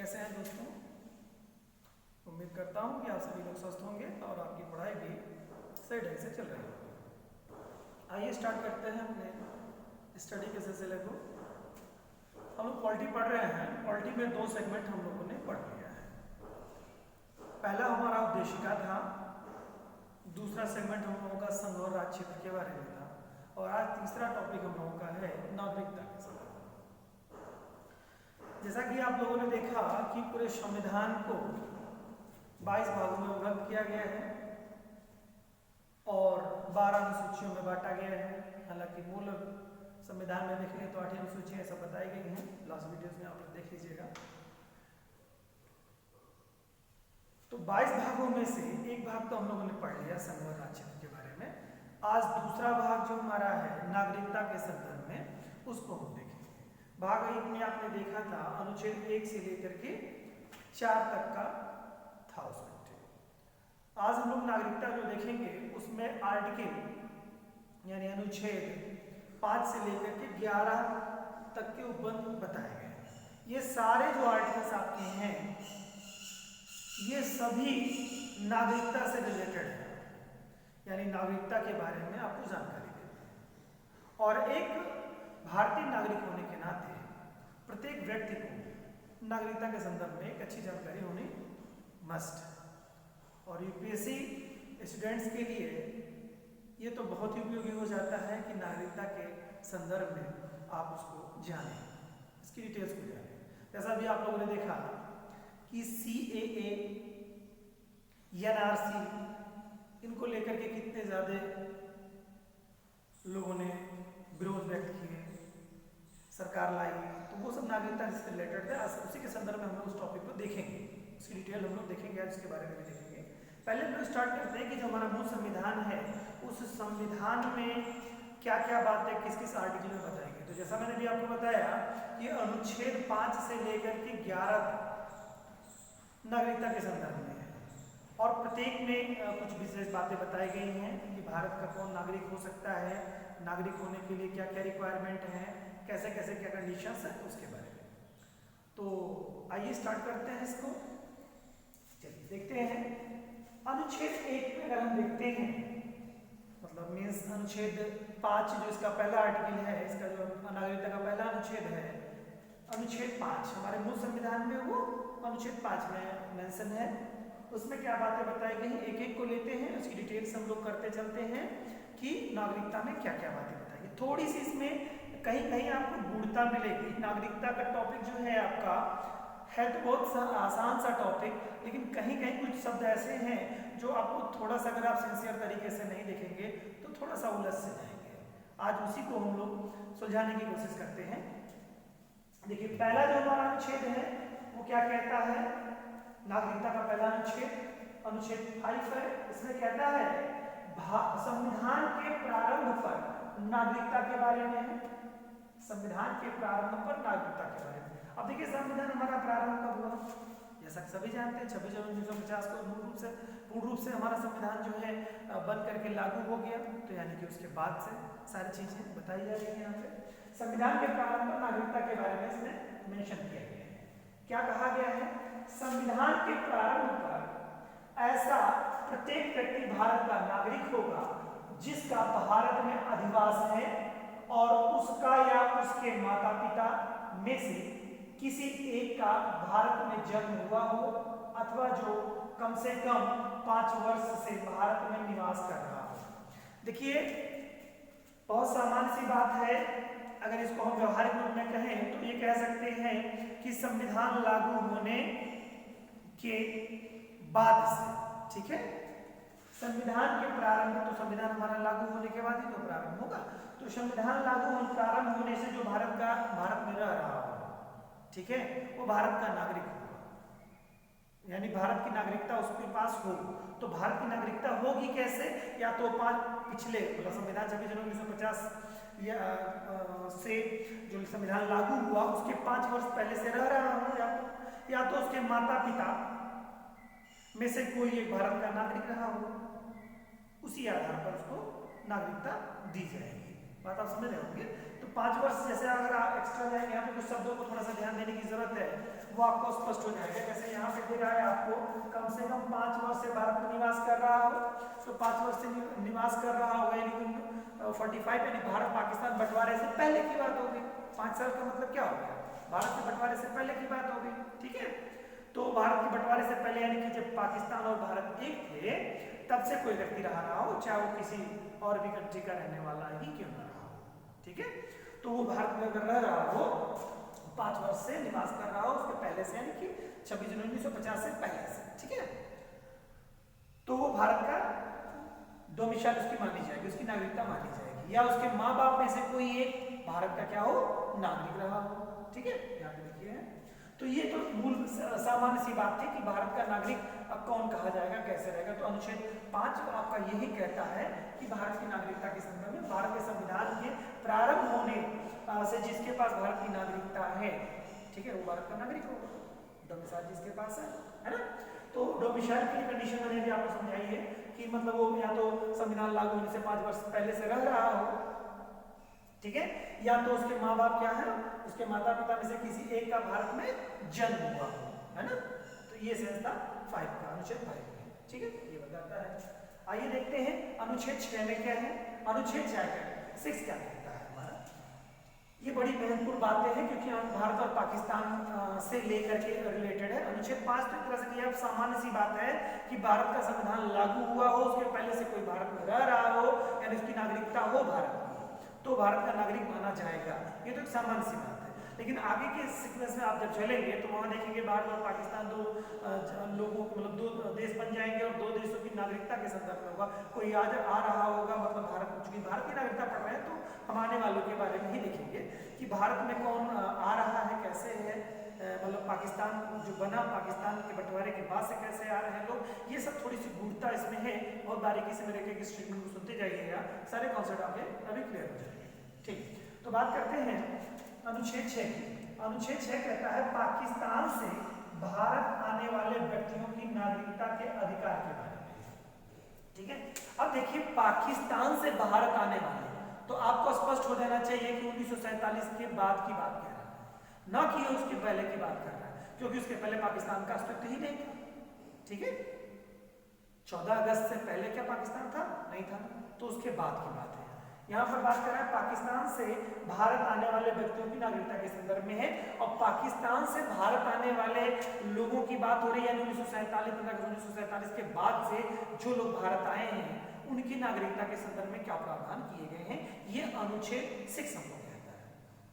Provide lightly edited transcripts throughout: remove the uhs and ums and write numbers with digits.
कैसे हैं दोस्तों? उम्मीद करता हूँ कि आप सभी लोग स्वस्थ होंगे और आपकी पढ़ाई भी सही ढंग से चल रही होगी। आइए स्टार्ट करते हैं अपने स्टडी के सिलसिले को। हम लोग पॉलिटी पढ़ रहे हैं। पॉलिटी में दो सेगमेंट हम लोगों ने पढ़ लिया है। पहला हमारा उद्देशिका था, दूसरा सेगमेंट हम लोगों का संघ और राज्य क्षेत्र के बारे में था, और आज तीसरा टॉपिक हम लोगों का है नागरिकता के संदर्भ। जैसा कि आप लोगों ने देखा कि पूरे संविधान को 22 भागों में विभक्त किया गया है और 12 अनुसूचियों में बांटा गया है। हालांकि मूल संविधान में देखें तो 8 अनुसूचियां सब बताई गई हैं, लास्ट वीडियोस में आप लोग देख लीजिएगा। तो 22 भागों में से एक भाग तो हम लोगों ने पढ़ लिया संघ और राज्य क्षेत्र के बारे में। आज दूसरा भाग जो हमारा है नागरिकता के संदर्भ में, उसको हम देखेंगे। भाग 1 में आपने देखा था अनुच्छेद 1 से लेकर के 4 तक का था उसमें। आज हम लोग नागरिकता जो देखेंगे उसमें आर्टिकल यानी अनुच्छेद 5 से लेकर के 11 तक के उपबंध बताए गए। ये सारे जो आर्टिकल्स आपके हैं ये सभी नागरिकता से रिलेटेड है, यानी नागरिकता के बारे में आपको जानकारी देते हैं। और एक भारतीय नागरिक होने के नाते प्रत्येक व्यक्ति को नागरिकता के संदर्भ में एक अच्छी जानकारी होनी मस्ट है। और यूपीएससी स्टूडेंट्स के लिए ये तो बहुत ही उपयोगी हो जाता है कि नागरिकता के संदर्भ में आप उसको जानें, इसकी डिटेल्स को जानें। जैसा भी आप लोगों ने देखा कि CAA, NRC, इनको लेकर के कितने ज़्यादा लोगों ने विरोध व्यक्त किए, सरकार लाई, तो वो सब नागरिकता से रिलेटेड है। उसी के संदर्भ में हम लोग उस टॉपिक को देखेंगे, उसकी डिटेल हम लोग देखेंगे, आज उसके बारे में भी देखेंगे। पहले हम लोग स्टार्ट करते हैं कि जो हमारा मूल संविधान है उस संविधान में क्या क्या बातें किस किस आर्टिकल में बताई गई। तो जैसा मैंने भी आपको बताया कि अनुच्छेद 5 से लेकर के 11 तक नागरिकता के संदर्भ में है, और प्रत्येक में कुछ विशेष बातें बताई गई हैं कि भारत का कौन नागरिक हो सकता है, नागरिक होने के लिए क्या क्या रिक्वायरमेंट है, कैसे कैसे क्या कंडीशंस है, उसके बारे में। तो आइए स्टार्ट करते हैं इसको। चलिए देखते हैं अनुच्छेद 1 में। अगर हम देखते हैं मतलब मीन्स अनुच्छेद 5 जो इसका पहला आर्टिकल है, इसका जो नागरिकता का पहला अनुच्छेद है, अनुच्छेद 5 हमारे मूल संविधान में वो अनुच्छेद 5 में मेंशन है। उसमें क्या बातें बताई गई, एक एक को लेते हैं, उसकी डिटेल्स हम लोग करते चलते हैं कि नागरिकता में क्या क्या बातें बताई गई। थोड़ी सी इसमें कहीं कहीं आपको गूढ़ता मिलेगी। नागरिकता का टॉपिक जो है आपका है तो बहुत आसान सा टॉपिक, लेकिन कहीं कहीं कुछ शब्द ऐसे हैं जो आपको थोड़ा सा, अगर आप सिंसियर तरीके से नहीं देखेंगे तो थोड़ा सा उलझ से जाएंगे। आज उसी को हम लोग सुलझाने की कोशिश करते हैं। देखिए पहला जो हमारा अनुच्छेद है वो क्या कहता है, नागरिकता का पहला अनुच्छेद अनुच्छेद 5 है। इसमें कहता है संविधान के प्रारंभ पर नागरिकता के बारे में है, संविधान के प्रारंभ पर नागरिकता के बारे में। अब देखिए संविधान हमारा प्रारंभ कब हुआ, जैसा सभी जानते हैं 26 जनवरी 1950 को पूर्ण रूप से हमारा संविधान जो है बन करके लागू हो गया। तो यानी कि उसके बाद से सारी चीजें बताई जा रही है। यहाँ पे संविधान के प्रारंभ पर नागरिकता के बारे में इसमें मेंशन किया गया है। क्या कहा गया है, संविधान के प्रारंभ पर ऐसा प्रत्येक व्यक्ति भारत का नागरिक होगा जिसका भारत में अधिवास है और उसका या उसके माता पिता में से किसी एक का भारत में जन्म हुआ हो अथवा जो कम से कम 5 वर्ष से भारत में निवास कर रहा हो। देखिए बहुत सामान्य सी बात है, अगर इसको हम व्यवहारिक रूप में कहें तो ये कह सकते हैं कि संविधान लागू होने के बाद से, ठीक है, संविधान के प्रारंभ, तो संविधान हमारा लागू होने के बाद ही तो प्रारंभ होगा। तो संविधान लागू प्रारंभ होने से जो भारत में रह रहा हो, ठीक है, वो भारत का नागरिक होगा, यानी भारत की नागरिकता उसके पास होगी। तो भारत की नागरिकता होगी कैसे, या तो पिछले मतलब संविधान 26 जनवरी 1950 से जो संविधान लागू हुआ उसके 5 वर्ष पहले से रह रहा हो, या तो उसके माता पिता में से कोई एक भारत का नागरिक रहा हो, उसी आधार पर उसको नागरिकता दी जाएगी। बात आप समझ रहे होंगे। तो 5 वर्ष जैसे अगर आप एक्स्ट्रा जाएंगे, यहाँ पे कुछ शब्दों को थोड़ा सा ध्यान देने की जरूरत है। वो आपको स्पष्ट हो जाएगा। जैसे यहाँ पे दे रहा है आपको कम से कम 5 वर्ष से भारत में निवास कर रहा हो, तो 5 वर्ष से निवास कर रहा होगा यानी 45, यानी भारत पाकिस्तान बंटवारे से पहले की बात होगी। 5 साल का मतलब क्या हो गया, भारत के बंटवारे से पहले की बात होगी, ठीक है। तो भारत के बंटवारे से पहले यानी कि जब पाकिस्तान और भारत एक थे तब से कोई व्यक्ति रहा हो, चाहे वो किसी और भी कंट्री का रहने वाला ही क्यों ना रहा हो, ठीक है। तो वो भारत में अगर रह रहा हो, 5 वर्ष से निवास कर रहा हो उसके पहले से, यानी कि 26 जनवरी 1950 से पहले से, ठीक है, तो वो भारत का डोमिसाइल उसकी मानी जाएगी, उसकी नागरिकता मानी जाएगी, या उसके माँ बाप में से कोई एक भारत का क्या हो, नागरिक रहा हो, ठीक है। यहाँ पे देखिए, तो ये तो मूल सामान्य सी बात थी कि भारत का नागरिक अब कौन कहा जाएगा, कैसे रहेगा। तो अनुच्छेद 5 आपका यही कहता है कि भारत की नागरिकता के संदर्भ में भारत के संविधान के प्रारंभ होने से जिसके पास भारत की नागरिकता है, ठीक है, वो भारत का नागरिक होगा, डोमिसाइल जिसके पास है ना। तो डोमिसाइल की कंडीशन मैंने भी आपको समझाई है कि मतलब वो या तो संविधान लागू होने से 5 वर्ष पहले से रह रहा हो, ठीक है, या तो उसके माँ बाप क्या है, उसके माता पिता में से किसी एक का भारत में जन्म हुआ हो, है ना। तो ये सेंस था 5 का, अनुच्छेद 5 में, ठीक है, ये बताता है। आइए देखते हैं अनुच्छेद 6 में क्या है। अनुच्छेद 6 क्या कहता है हमारा, ये बड़ी महत्वपूर्ण बातें हैं क्योंकि भारत और पाकिस्तान से लेकर के रिलेटेड है। अनुच्छेद 5 तो एक तरह से यह सामान्य सी बात है कि भारत का संविधान लागू हुआ हो, उसके पहले से कोई भारत में रह रहा हो, यानी उसकी नागरिकता हो भारत की, तो भारत का नागरिक माना जाएगा। ये तो एक सामान्य सी बात है। लेकिन आगे के सीक्वेंस में आप जब चलेंगे तो वहां देखेंगे भारत और पाकिस्तान दो लोगों को मतलब 2 देश बन जाएंगे और 2 देशों की नागरिकता के संदर्भ में होगा। कोई आज आ रहा होगा, मतलब भारत, चूंकि भारत की नागरिकता पढ़ रहे हैं तो हम आने वालों के बारे में ही देखेंगे कि भारत में कौन आ रहा है, कैसे है, मतलब पाकिस्तान जो बना, पाकिस्तान के बंटवारे के बाद से कैसे आ रहे हैं लोग, ये सब थोड़ी सी गूढ़ता इसमें है। बहुत बारीकी से मेरे एक स्टेटमेंट को सुनते जाइएगा, सारे कॉन्सेप्ट आपके अभी क्लियर हो जाएंगे, ठीक। तो बात करते हैं अनुच्छेद 6 की। अनुच्छेद 6 कहता है पाकिस्तान से भारत आने वाले व्यक्तियों की नागरिकता के अधिकार के बारे में, ठीक है। अब देखिए पाकिस्तान से भारत आने वाले, तो आपको स्पष्ट हो जाना चाहिए कि 1947 के बाद की बात कह रहा है, ना कि उसके पहले की बात कर रहा है, क्योंकि उसके पहले पाकिस्तान का अस्तित्व ही नहीं था, ठीक है। 14 अगस्त से पहले क्या पाकिस्तान था, नहीं था, तो उसके बाद की बात है। यहाँ पर बात कर रहा है पाकिस्तान से भारत आने वाले व्यक्तियों की नागरिकता के संदर्भ में है, और पाकिस्तान से भारत आने वाले लोगों की बात हो रही है 1947 के बाद से जो लोग भारत आए हैं उनकी नागरिकता के संदर्भ में क्या प्रावधान किए गए हैं, ये अनुच्छेद 6 हमको कहता है,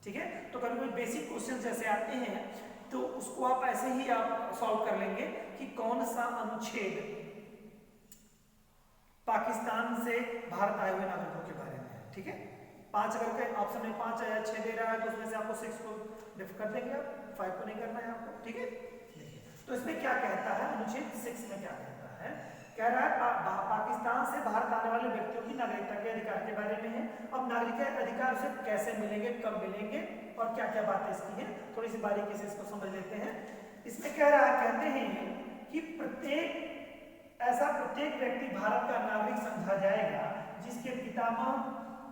ठीक है। तो कभी कोई बेसिक क्वेश्चन जैसे आते हैं तो उसको आप ऐसे ही आप सॉल्व कर लेंगे कि कौन सा अनुच्छेद पाकिस्तान से भारत आए हुए नागरिकों के बारे में है, ठीक है। 5 अगर के ऑप्शन में 5 या 6 दे रहा है तो उसमें से आपको 6 को डिफ कर देंगे, आप 5 को नहीं करना है आपको, ठीक है। देखिए तो इसमें क्या कहता है, अनुच्छेद 6 में क्या कहता है, कह रहा है पाकिस्तान से भारत आने वाले व्यक्तियों की नागरिकता के अधिकार के बारे में है। अब नागरिक अधिकार से कैसे मिलेंगे, कब मिलेंगे और क्या क्या बातें इसकी हैं, थोड़ी सी बारीकी से इसको समझ लेते हैं। इसमें कह रहा है, कहते हैं कि प्रत्येक व्यक्ति भारत का नागरिक समझा जाएगा जिसके पितामह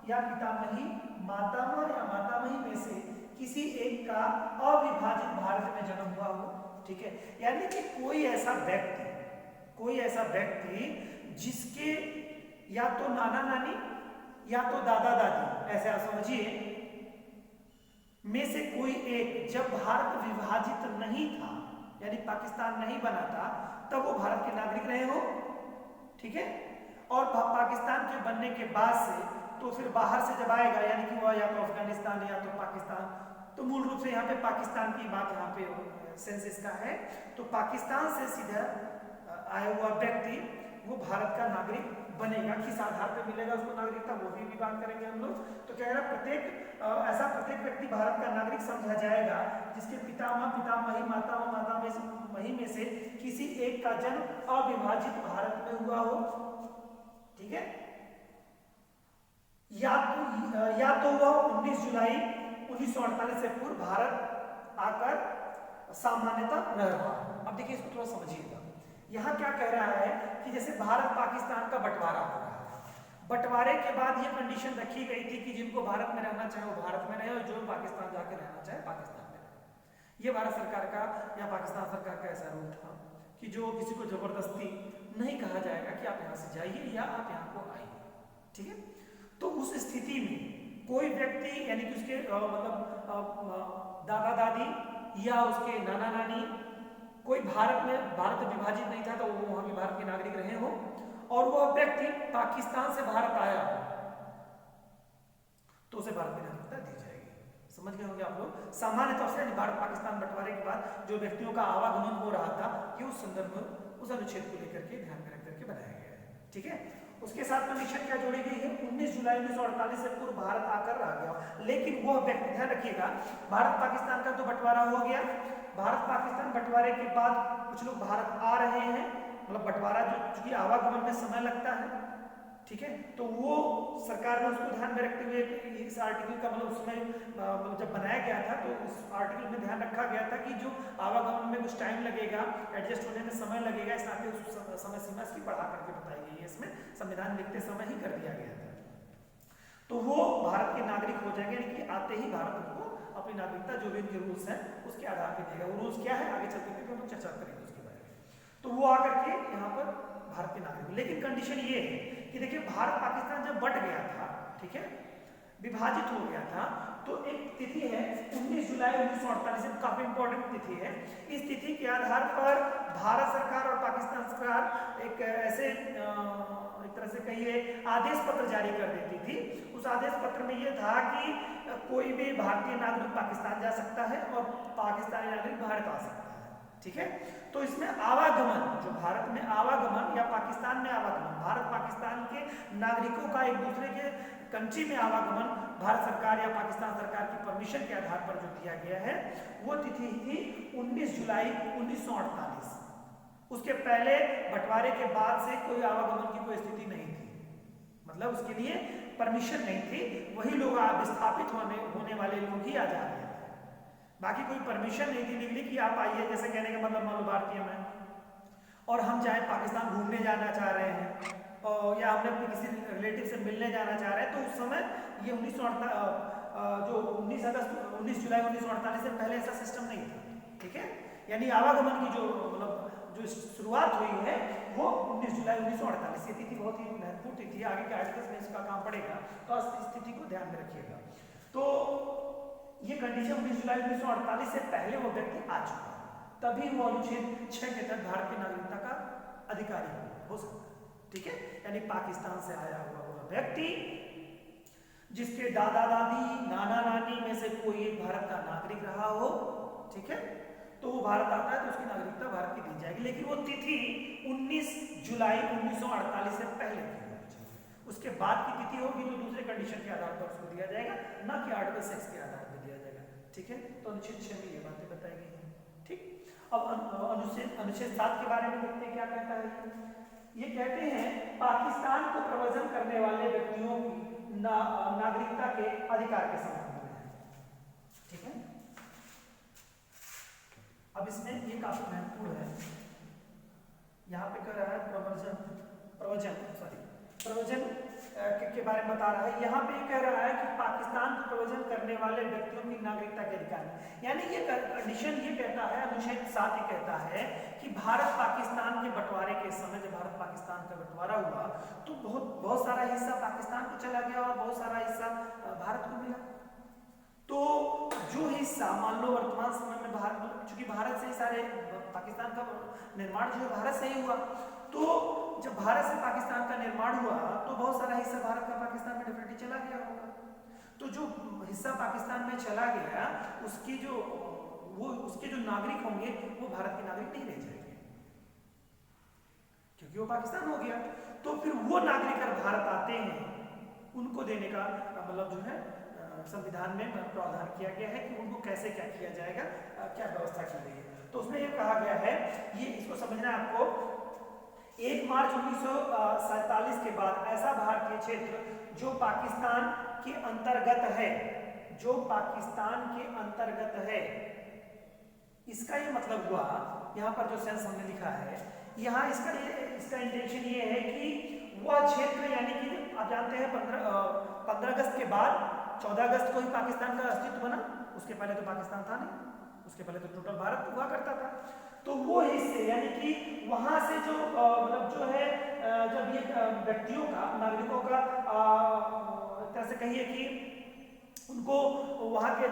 या पितामही, मातामह या मातामही में से किसी एक का अविभाजित भारत में जन्म हुआ हो, ठीक है। यानी कि कोई ऐसा व्यक्ति जिसके या तो नाना नानी या तो दादा दादी, ऐसे आप समझिए, में से कोई एक जब भारत विभाजित नहीं था यानी पाकिस्तान नहीं बना था तब वो भारत के नागरिक रहे हो, ठीक है। और पाकिस्तान के बनने के बाद से तो फिर बाहर से जब आएगा यानी कि वो या तो अफगानिस्तान या तो पाकिस्तान, तो मूल रूप से यहाँ पे पाकिस्तान की बात यहाँ पे सेंसस का है, तो पाकिस्तान से सीधा आया हुआ व्यक्ति वो भारत का नागरिक बनेगा, किस आधार पे मिलेगा उसको नागरिकता, वो भी बात करेंगे हम लोग। तो कह रहा प्रत्येक व्यक्ति भारत का नागरिक समझा जाएगा जिसके पितामही, मातामही में से किसी एक का जन्म अविभाजित भारत में हुआ हो, ठीक है। या तो वह 19 जुलाई 1948 से पूर्व भारत आकर सामान्यतः रह रहा। अब देखिए इसको थोड़ा समझिएगा, यहाँ क्या कह रहा है कि जैसे भारत पाकिस्तान का बंटवारा हो रहा है, बंटवारे के बाद ये कंडीशन रखी गई थी कि जिनको भारत में रहना चाहे वो भारत में रहे और जो पाकिस्तान जाके रहना चाहे पाकिस्तान में रहे। ये भारत सरकार का या पाकिस्तान सरकार का ऐसा रूल था कि जो किसी को जबरदस्ती नहीं कहा जाएगा कि आप यहाँ से जाइए या आप यहाँ को आइए, ठीक है। तो उस स्थिति में कोई व्यक्ति यानी कि उसके दादा दादी या उसके नाना नानी कोई भारत विभाजित नहीं था तो वो वहाँ के भारत के नागरिक रहे हो, और वह व्यक्ति पाकिस्तान से भारत आया तो उसे भारत की नागरिकता दी जाएगी। समझ गए होंगे आप लोग। सामान्य तौर से भारत पाकिस्तान बंटवारे के बाद जो व्यक्तियों का आवागमन हो रहा था ये उस संदर्भ में उस अनुच्छेद को लेकर के ध्यान में रख करके बनाया गया है, ठीक है। उसके साथ कंडीशन क्या जोड़ी गई है, 19 जुलाई 1948 से पूर्व भारत आकर रह गया, लेकिन वह व्यक्ति, ध्यान रखिएगा, भारत पाकिस्तान का तो बंटवारा हो गया, भारत पाकिस्तान बंटवारे के बाद कुछ लोग भारत आ रहे हैं, मतलब बंटवारा जो चूंकि आवागमन में समय लगता है, ठीक है, तो वो सरकार ने उसको ध्यान में रखते हुए इस आर्टिकल का मतलब उसमें जब बनाया गया था तो उस आर्टिकल में ध्यान रखा गया था कि जो आवागमन में कुछ टाइम लगेगा, एडजस्ट होने में समय लगेगा, इस नाते उस समय सीमा इसकी बढ़ा करके बताई गई है, इसमें संविधान लिखते समय ही कर दिया गया था। तो वो भारत के नागरिक हो जाएंगे, यानी कि आते ही भारत उनको अपनी नागरिकता जो भी उनके रूल्स हैं उसके आधार पर देगा। वो रूल्स क्या है आगे चलते हुए हम लोग चर्चा करेंगे उसके बारे में। तो वो आकर के यहाँ पर भारत के नागरिक, लेकिन कंडीशन ये है कि देखिए भारत पाकिस्तान जब बट गया था, ठीक है, विभाजित हो गया था, तो एक तिथि है 19 जुलाई 1948, काफी इंपॉर्टेंट तिथि है। इस तिथि के आधार पर भारत सरकार और पाकिस्तान सरकार एक ऐसे एक तरह से कहिए आदेश पत्र जारी कर देती थी। उस आदेश पत्र में यह था कि कोई भी भारतीय नागरिक पाकिस्तान जा सकता है और पाकिस्तानी नागरिक भारत आ सकता है, ठीक है। तो इसमें आवागमन, जो भारत में आवागमन या पाकिस्तान में आवागमन, भारत पाकिस्तान के नागरिकों का एक दूसरे के कंट्री में आवागमन भारत सरकार या पाकिस्तान सरकार की परमिशन के आधार पर जो दिया गया है वो तिथि थी 19 जुलाई 1948। उसके पहले बंटवारे के बाद से कोई आवागमन की कोई स्थिति नहीं थी, मतलब उसके लिए परमिशन नहीं थी, वही लोग विस्थापित होने वाले लोग ही आ जा रहे थे, बाकी कोई परमिशन नहीं थी लीगली कि आप आइए। जैसे कहने का मतलब मान लो भारतीय में और हम चाहे पाकिस्तान घूमने जाना चाह रहे हैं और या हमने अपने किसी रिलेटिव से मिलने जाना चाह रहे हैं, तो उस समय ये 19 जुलाई 1948 से पहले ऐसा सिस्टम नहीं था, ठीक है। यानी आवागमन की जो मतलब जो शुरुआत हुई है वो 19 जुलाई 1948। ये तिथि बहुत ही महत्वपूर्ण तिथि, आगे के आर्टिकल्स में इसका काम पड़ेगा, तो इस तिथि को ध्यान में रखिएगा। तो ये कंडीशन 19 जुलाई 1948 से पहले वो व्यक्ति आ चुका है, तभी वो अनुच्छेद 6 के तहत भारत की नागरिकता का अधिकारी हो सकता है, ठीक है। यानी पाकिस्तान से आया हुआ वह व्यक्ति जिसके दादा दादी नाना नानी में से कोई एक भारत का नागरिक रहा हो, ठीक है, तो वो भारत आता है तो उसकी नागरिकता भारत की दी जाएगी, लेकिन वो तिथि 19 जुलाई 1948 से पहले की होनी चाहिए। उसके बाद की तिथि होगी तो दूसरे कंडीशन के आधार पर उसको दिया जाएगा, ना कि आर्टिकल 6 के आधार पर दिया जाएगा, ठीक है। तो अनुच्छेद 6 में ये बातें बताई गई हैं, ठीक। अब अनुच्छेद 7 के बारे में देखते हैं क्या कहता है। ये कहते हैं पाकिस्तान को प्रवचन करने वाले व्यक्तियों की नागरिकता के अधिकार के संबंध में, ठीक है। अब इसमें ये काफी महत्वपूर्ण है, यहाँ पे कह रहा है प्रवचन के बारे में बता रहा है। यहाँ पे कह रहा है कि पाकिस्तान को प्रवचन करने वाले व्यक्तियों की नागरिकता के अधिकार, यानी ये कंडीशन ये कहता है, अनुच्छेद 7 ये कहता है कि भारत पाकिस्तान के बंटवारे के समय जब भारत पाकिस्तान का बंटवारा हुआ तो बहुत सारा हिस्सा पाकिस्तान को चला गया और बहुत सारा हिस्सा भारत को मिला। तो जो हिस्सा मान लो वर्तमान समय में भारत, चूंकि भारत से ही सारे पाकिस्तान का निर्माण जो है भारत से ही हुआ, तो जब भारत से पाकिस्तान का निर्माण हुआ तो बहुत सारा हिस्सा भारत का पाकिस्तान में डेफिनेटली चला गया होगा। तो जो हिस्सा पाकिस्तान में चला गया उसके जो नागरिक होंगे वो भारत के नागरिक नहीं रह जाएंगे क्योंकि वो पाकिस्तान हो गया। तो फिर वो नागरिक अगर भारत आते हैं उनको देने का मतलब जो है संविधान में प्रावधान किया गया है कि उनको कैसे क्या किया जाएगा, क्या व्यवस्था की गई है। तो उसमें ये कहा गया है, ये इसको समझना है आपको, 1 मार्च 1947 के बाद ऐसा भारतीय क्षेत्र जो पाकिस्तान के अंतर्गत है, जो पाकिस्तान के अंतर्गत है, इसका ये मतलब हुआ, यहाँ पर जो सेंस हमने लिखा है, यहाँ इसका इंटेंशन ये है कि वह क्षेत्र, यानी कि आप जानते हैं 15 अगस्त के बाद 14 अगस्त को ही पाकिस्तान का अस्तित्व बना, उसके पहले तो पाकिस्तान था नहीं, उसके पहले तो टोटल भारत हुआ करता था। तो वो हिस्से यानी कि वहां से जो मतलब जो है जब ये व्यक्तियों का, नागरिकों का एक तरह से कहिए कि उनको वहां के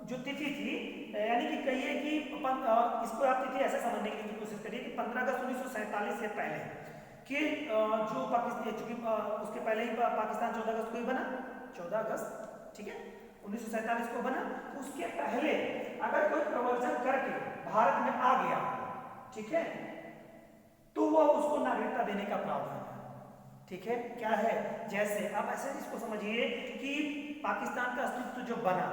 जो तिथि थी, यानी कि कहिए कि इसको आप तिथि ऐसे समझने की कोशिश करिए कि 15 अगस्त 1947 से पहले कि जो पाकिस्तान, चूंकि उसके पहले ही पाकिस्तान 14 अगस्त को ही बना, 14 अगस्त, ठीक है, 1947 को बना। उसके पहले अगर कोई प्रवर्जन करके भारत में आ गया, ठीक है, तो वह उसको नागरिकता देने का प्रावधान है। ठीक है, क्या है, जैसे आप ऐसे इसको समझिए कि पाकिस्तान का अस्तित्व जो बना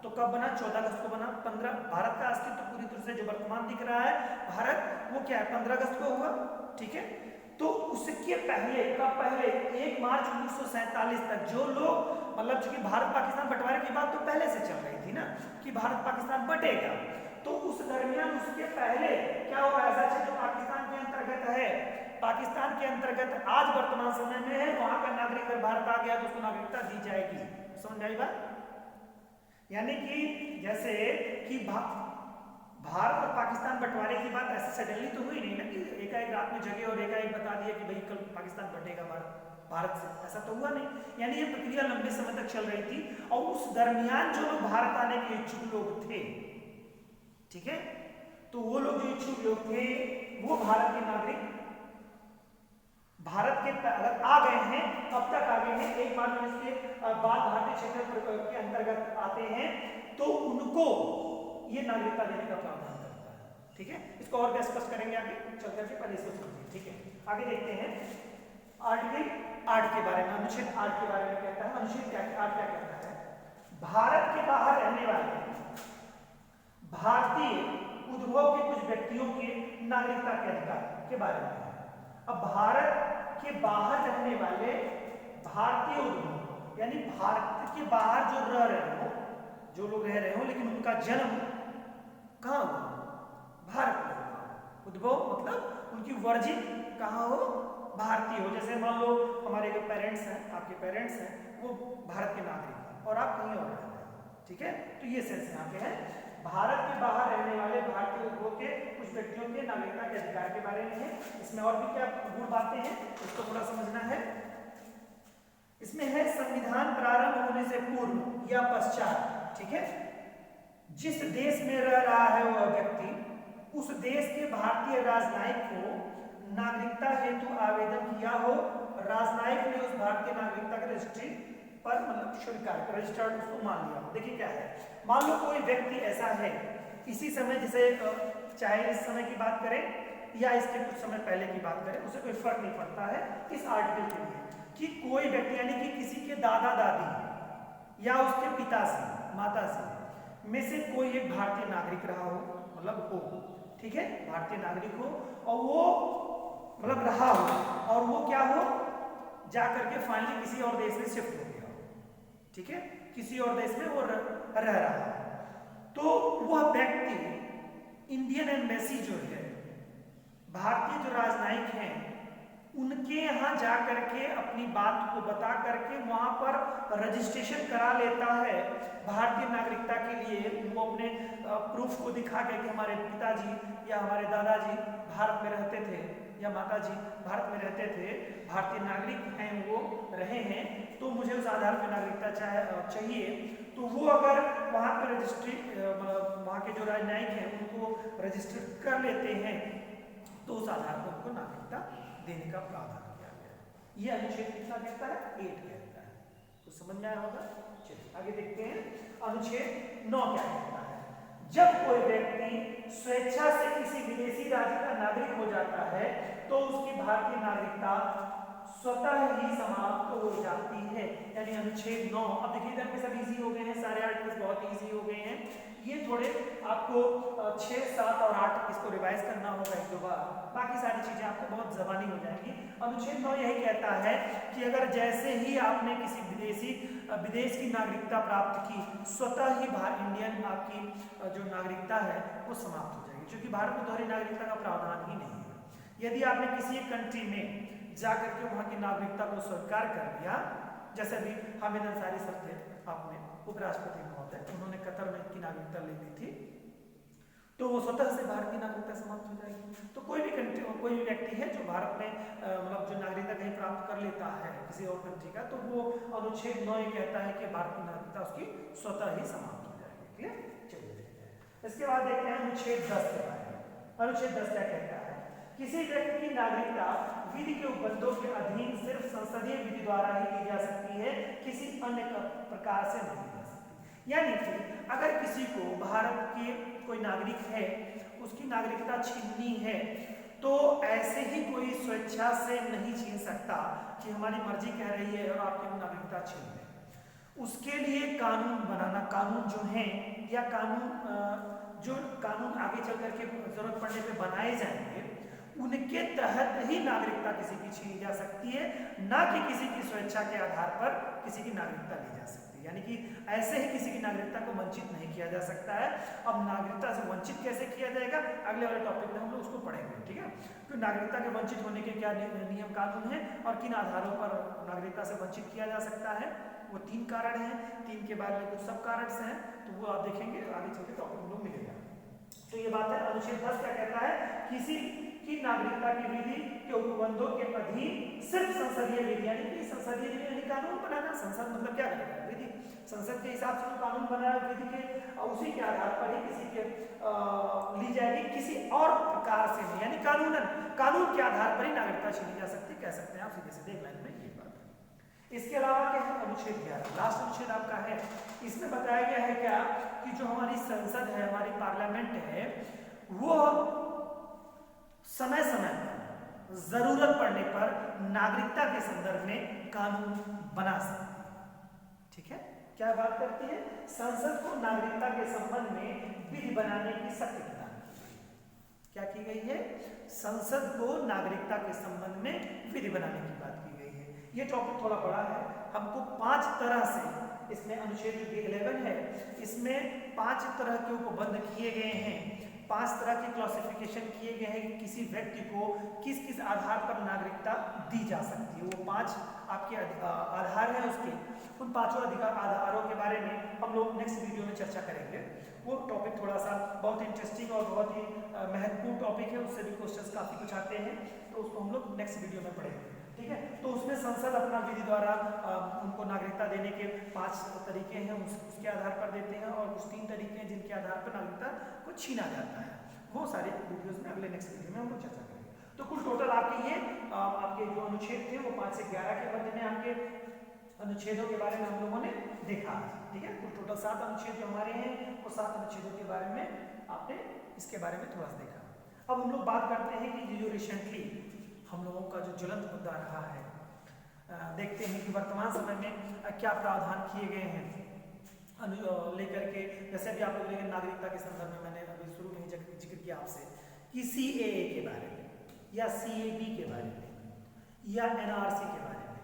तो कब बना, 14 अगस्त को बना। 15 भारत का अस्तित्व पूरी तरह से जो वर्तमान दिख रहा है भारत, वो क्या है, 15 अगस्त को हुआ, ठीक है। तो उसके पहले का पहले 1 मार्च 1947 तक जो लोग, मतलब चूंकि भारत पाकिस्तान बंटवारे की बात तो पहले से चल रही थी ना कि भारत पाकिस्तान बटेगा, तो उस दरमियान उसके पहले क्या होगा, ऐसा जो पाकिस्तान के अंतर्गत है, पाकिस्तान के अंतर्गत आज वर्तमान समय में है, वहां का नागरिक अगर भारत आ गया तो उसको नागरिकता दी जाएगी। समझ आई बात? यानी कि जैसे कि भारत और पाकिस्तान बंटवारे की बात ऐसे सडनली तो हुई नहीं ना कि एकाएक रात में जगे और एकाएक बता दिया कि भाई कल पाकिस्तान बटेगा भारत से, ऐसा तो हुआ नहीं। यानी ये प्रक्रिया लंबे समय तक चल रही थी और उस दरमियान जो लोग भारत आने के इच्छुक लोग थे, ठीक है, तो वो लोग जो इच्छुक लोग थे वो भारत के नागरिक, भारत के अगर आ गए हैं, अब तक आ गए हैं, 1 मार्च में इसके बाद भारतीय क्षेत्र के अंतर्गत आते हैं, तो उनको ये नागरिकता देने का प्रावधान करता है। ठीक है, इसको और भी स्पष्ट करेंगे आगे चल करके, पहले इसको समझिए। ठीक है, आगे देखते हैं आर्टिकल 8 के बारे में, अनुच्छेद 8 के बारे में कहता है। अनुच्छेद 8 क्या कहता है, भारत के बाहर रहने वाले भारतीय उद्भव के कुछ व्यक्तियों के नागरिकता के अधिकार के बारे में है। अब भारत के बाहर रहने वाले भारतीय उद्भव, यानी भारत के बाहर जो रह रहे हो, जो लोग रह रहे हो लेकिन उनका जन्म कहाँ हुआ, भारत में हुआ। उद्भव मतलब उनकी वर्जिन कहाँ हो, भारतीय हो। जैसे मान लो हमारे जो पेरेंट्स हैं, आपके पेरेंट्स हैं, वो भारत के नागरिक हैं और आप कहीं और रहते हैं, ठीक है, तो ये सेंस यहाँ पे है। भारत के बाहर रहने वाले भारतीय उद्भव के कुछ व्यक्तियों के नागरिकता के अधिकार के बारे में है। इसमें और भी क्या गुण बातें हैं, इसको थोड़ा समझना है। इसमें है संविधान प्रारंभ होने से पूर्व या पश्चात, ठीक है, जिस देश में रह रहा है वह व्यक्ति, उस देश के भारतीय राजनयिक को नागरिकता हेतु आवेदन किया हो, राजनयिक ने उस भारतीय नागरिकता के रजिस्ट्री पर मतलब स्वीकार रजिस्टर्ड उसको मान लिया। देखिए क्या है, मान लो कोई व्यक्ति ऐसा है इसी समय, जैसे चाहे इस समय की बात करें या इसके कुछ समय पहले की बात करें, उसे कोई फर्क नहीं पड़ता है इस आर्टिकल के लिए, कि कोई व्यक्ति यानी कि किसी के दादा दादी या उसके पिताजी माताजी में से कोई एक भारतीय नागरिक रहा हो, मतलब हो, ठीक है, भारतीय नागरिक हो और वो मतलब रहा हो और वो क्या हो, जाकर के फाइनली किसी और देश में शिफ्ट हो गया हो, ठीक है, किसी और देश में वो रह रहा है, तो वह व्यक्ति इंडियन एम्बेसी जो है, भारतीय जो राजनयिक हैं, उनके यहाँ जा करके अपनी बात को बता करके वहां पर रजिस्ट्रेशन करा लेता है भारतीय नागरिकता के लिए। वो अपने प्रूफ को दिखा के कि हमारे पिताजी या हमारे दादाजी भारत में रहते थे या माताजी भारत में रहते थे, भारतीय नागरिक हैं, वो रहे हैं, तो मुझे उस आधार पर नागरिकता चाहिए। तो वो अगर वहाँ पर रजिस्ट्री वहाँ के जो राजनयिक हैं उनको रजिस्टर कर लेते हैं, तो उस आधार पर उनको नागरिकता देने का प्रावधान किया गया है। ये अनुच्छेद कितना कहता है, 8 कहता है। तो समझ में आया होगा। चलिए आगे देखते हैं, अनुच्छेद 9 क्या कहता है। जब कोई व्यक्ति स्वेच्छा से किसी विदेशी राज्य का नागरिक हो जाता है तो उसकी भारतीय नागरिकता स्वतः ही समाप्त हो जाती है। यानी अनुच्छेद 9। अब देखिए इधर पे सब इजी हो गए हैं, सारे आर्टिकल्स बहुत इजी हो गए हैं। ये थोड़े आपको 6, 7 और 8 इसको रिवाइज करना होगा एक दो बार, बाकी सारी चीजें आपको बहुत जबानी हो जाएंगी। अनुच्छेद 9 यही कहता है कि अगर जैसे ही आपने किसी विदेश की नागरिकता प्राप्त की, स्वतः ही इंडियन आपकी जो नागरिकता है वो समाप्त हो जाएगी, क्योंकि भारत में दोहरी नागरिकता का प्रावधान ही नहीं है। यदि आपने किसी एक कंट्री में जाकर के वहां की नागरिकता को स्वीकार कर लिया, जैसे अभी हामिद अंसारी सर थे, आपने उपराष्ट्रपति महोदय, उन्होंने कतर में की नागरिकता ले ली थी, तो वो स्वतः से भारतीय नागरिकता समाप्त हो जाएगी। तो कोई भी कंट्री, कोई भी व्यक्ति है जो भारत में मतलब जो नागरिकता कहीं प्राप्त कर लेता है किसी और कंट्री का, तो वो अनुच्छेद 9 ये कहता है कि भारतीय नागरिकता उसकी स्वतः ही समाप्त हो जाएगी। क्लियर? चलिए देखते हैं। इसके बाद देखते हैं अनुच्छेद 10 के बारे में। अनुच्छेद 10 क्या कहता है? किसी व्यक्ति की नागरिकता विधि के उपबंधों के अधीन सिर्फ संसदीय विधि द्वारा ही दी जा सकती है, किसी अन्य प्रकार से नहीं दी जा सकती। यानी कि अगर किसी को भारत के कोई नागरिक है, उसकी नागरिकता छीननी है, तो ऐसे ही कोई स्वेच्छा से नहीं छीन सकता कि हमारी मर्जी कह रही है और आपकी नागरिकता छीन ले। उसके लिए कानून बनाना, कानून जो है या जो कानून आगे चल करके जरूरत पड़ने पे बनाए जाएंगे, उनके तहत ही नागरिकता किसी की छीनी जा सकती है, ना कि किसी की स्वेच्छा के आधार पर किसी की नागरिकता ली जा सकती है। यानी कि ऐसे ही किसी की नागरिकता को वंचित नहीं किया जा सकता है। अब नागरिकता से वंचित कैसे किया जाएगा, अगले वाले टॉपिक में हम लोग उसको पढ़ेंगे। ठीक है? तो नागरिकता के वंचित होने के क्या नियम कानून है और किन आधारों पर नागरिकता से वंचित किया जा सकता है, वो 3 कारण हैं। 3 के बाद में कुछ सब कारण हैं, तो वो आप देखेंगे आगे चल के टॉपिक हम लोग मिलेगा। तो ये बात है। अनुच्छेद 10 क्या कहता है? किसी की नागरिकता की विधि के उपबंधों के अधीन सिर्फ संसदीय विधि, यानी कि संसदीय विधि यानी कानून बनाना। संसद मतलब क्या करेगा? विधि। संसद के हिसाब से जो कानून बनाया विधि के, उसी के आधार पर ही किसी के ली जाएगी, किसी और प्रकार से नहीं। यानी कानून के आधार पर ही नागरिकता छीनी जा सकती, कह सकते हैं आप सीधे सीधे एक लाइन में ये बात। इसके अलावा क्या है? अनुच्छेद 11 लास्ट अनुच्छेद आपका है। इसमें बताया गया है क्या कि जो हमारी संसद है, हमारी पार्लियामेंट है, वो समय समय पर जरूरत पड़ने पर नागरिकता के संदर्भ में कानून बना सकती है। ठीक है? क्या बात करती है? संसद को नागरिकता के संबंध में विधि बनाने की शक्ति प्रदान की गई। क्या की गई है? संसद को नागरिकता के संबंध में विधि बनाने की बात की गई है। ये टॉपिक थोड़ा बड़ा है, हमको 5 तरह से इसमें अनुच्छेद 11 है, इसमें 5 तरह के उपबंध किए गए हैं, 5 तरह के क्लासिफिकेशन किए गए हैं कि किसी व्यक्ति को किस किस आधार पर नागरिकता दी जा सकती है। वो 5 आपके आधार हैं उसके, उन 5 आधारों के बारे में हम लोग नेक्स्ट वीडियो में चर्चा करेंगे। वो टॉपिक थोड़ा सा बहुत इंटरेस्टिंग और बहुत ही महत्वपूर्ण टॉपिक है, उससे भी क्वेश्चंस काफ़ी कुछ आते हैं, तो उसको हम लोग नेक्स्ट वीडियो में पढ़ेंगे। ठीक है? तो उसमें संसद अपना विधि द्वारा उनको नागरिकता देने के 5 तरीके हैं, उसके आधार पर देते हैं, और कुछ 3 तरीके हैं जिनके आधार पर नागरिकता को छीना जाता है। वो सारे वीडियोस में अगले नेक्स्ट वीडियो में हम लोग चर्चा करेंगे। तो कुल टोटल आपके ये आपके जो अनुच्छेद थे वो 5 से 11 के मध्य में आपके अनुच्छेदों के बारे में हम लोगों ने देखा। ठीक है? कुल टोटल 7 अनुच्छेद जो हमारे हैं, वो 7 अनुच्छेदों के बारे में आपने इसके बारे में थोड़ा सा देखा। अब हम लोग बात करते हैं कि जो रिसेंटली हम लोगों का जो ज्वलंत मुद्दा रहा है, देखते हैं कि वर्तमान समय में क्या प्रावधान किए गए हैं लेकर के। जैसे अभी आप लोग लेकर नागरिकता के संदर्भ में मैंने अभी शुरू में जिक्र किया आपसे कि CAA के बारे में या CAB के बारे में या NRC के बारे में,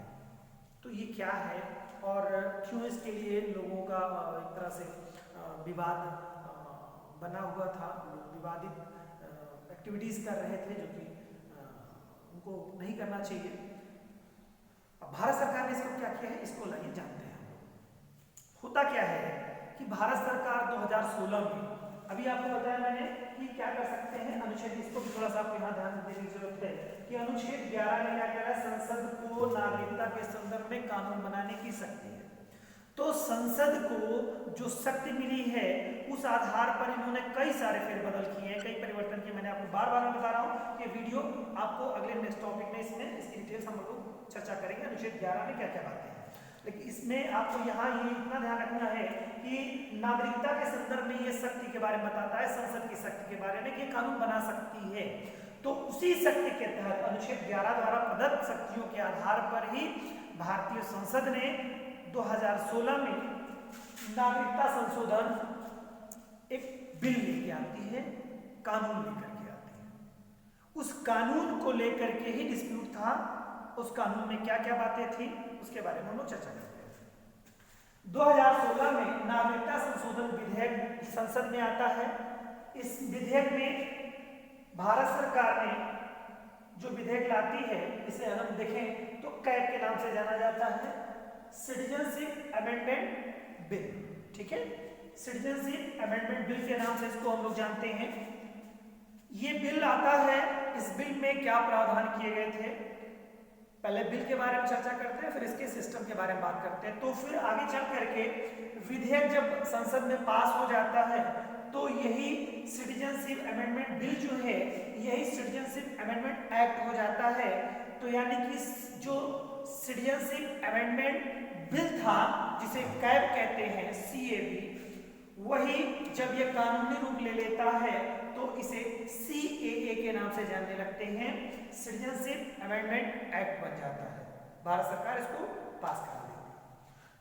तो ये क्या है और क्यों इसके लिए लोगों का एक तरह से विवाद बना हुआ था, विवादित एक्टिविटीज़ कर रहे थे जो कि उनको नहीं करना चाहिए। अब भारत सरकार ने इसको क्या किया है, इसको लाइए जानते हैं। होता क्या है कि भारत सरकार 2016 में, अभी आपको बताया मैंने कि क्या कर सकते हैं अनुच्छेद, इसको भी थोड़ा सा आपको यहाँ ध्यान देने की जरूरत है कि अनुच्छेद 11 में क्या कह रहा है, संसद को नागरिकता के संदर्भ में कानून बनाने की शक्ति है। तो संसद को जो शक्ति मिली है उस आधार पर इन्होंने कई सारे फेरबदल किए हैं, कई परिवर्तन किए। मैंने आपको बार बार बता रहा हूँ कि वीडियो आपको अगले नेक्स्ट टॉपिक में इसमें इसकी डिटेल्स हम लोग चर्चा करेंगे अनुच्छेद 11 में क्या क्या बातें हैं। लेकिन इसमें आपको यहाँ ये इतना ध्यान रखना है कि नागरिकता के संदर्भ में ये शक्ति के बारे में बताता है, संसद की शक्ति के बारे में कि कानून बना सकती है। तो उसी शक्ति के तहत अनुच्छेद 11 द्वारा प्रदत्त शक्तियों के आधार पर ही भारतीय संसद ने 2016 में नागरिकता संशोधन एक बिल लेके आती है, कानून लेकर के आती है। उस कानून को लेकर के ही डिस्प्यूट था, उस कानून में क्या क्या बातें थी उसके बारे में हम लोग चर्चा करते हैं। 2016 में नागरिकता संशोधन विधेयक संसद में आता है। इस विधेयक में भारत सरकार ने जो विधेयक लाती है, इसे हम देखें तो कैग के नाम से जाना जाता है, सिटीजनशिप अमेंडमेंट बिल। ठीक है? सिटीजनशिप अमेंडमेंट बिल के नाम से इसको हम लोग जानते हैं। ये बिल आता है, इस बिल में क्या प्रावधान किए गए थे, पहले बिल के बारे में चर्चा करते हैं, फिर इसके सिस्टम के बारे में बात करते हैं। तो फिर आगे चल करके विधेयक जब संसद में पास हो जाता है तो यही सिटीजनशिप अमेंडमेंट बिल जो है, यही सिटीजनशिप अमेंडमेंट एक्ट हो जाता है। तो यानी कि जो सिटीजनशिप अमेंडमेंट बिल था, जिसे कैब कहते हैं, CAB, वही जब ये कानूनी रूप ले लेता है तो इसे CAA के नाम से जानने लगते हैं, सिटीजनशिप अमेंडमेंट एक्ट बन जाता है। भारत सरकार इसको पास कर देती है।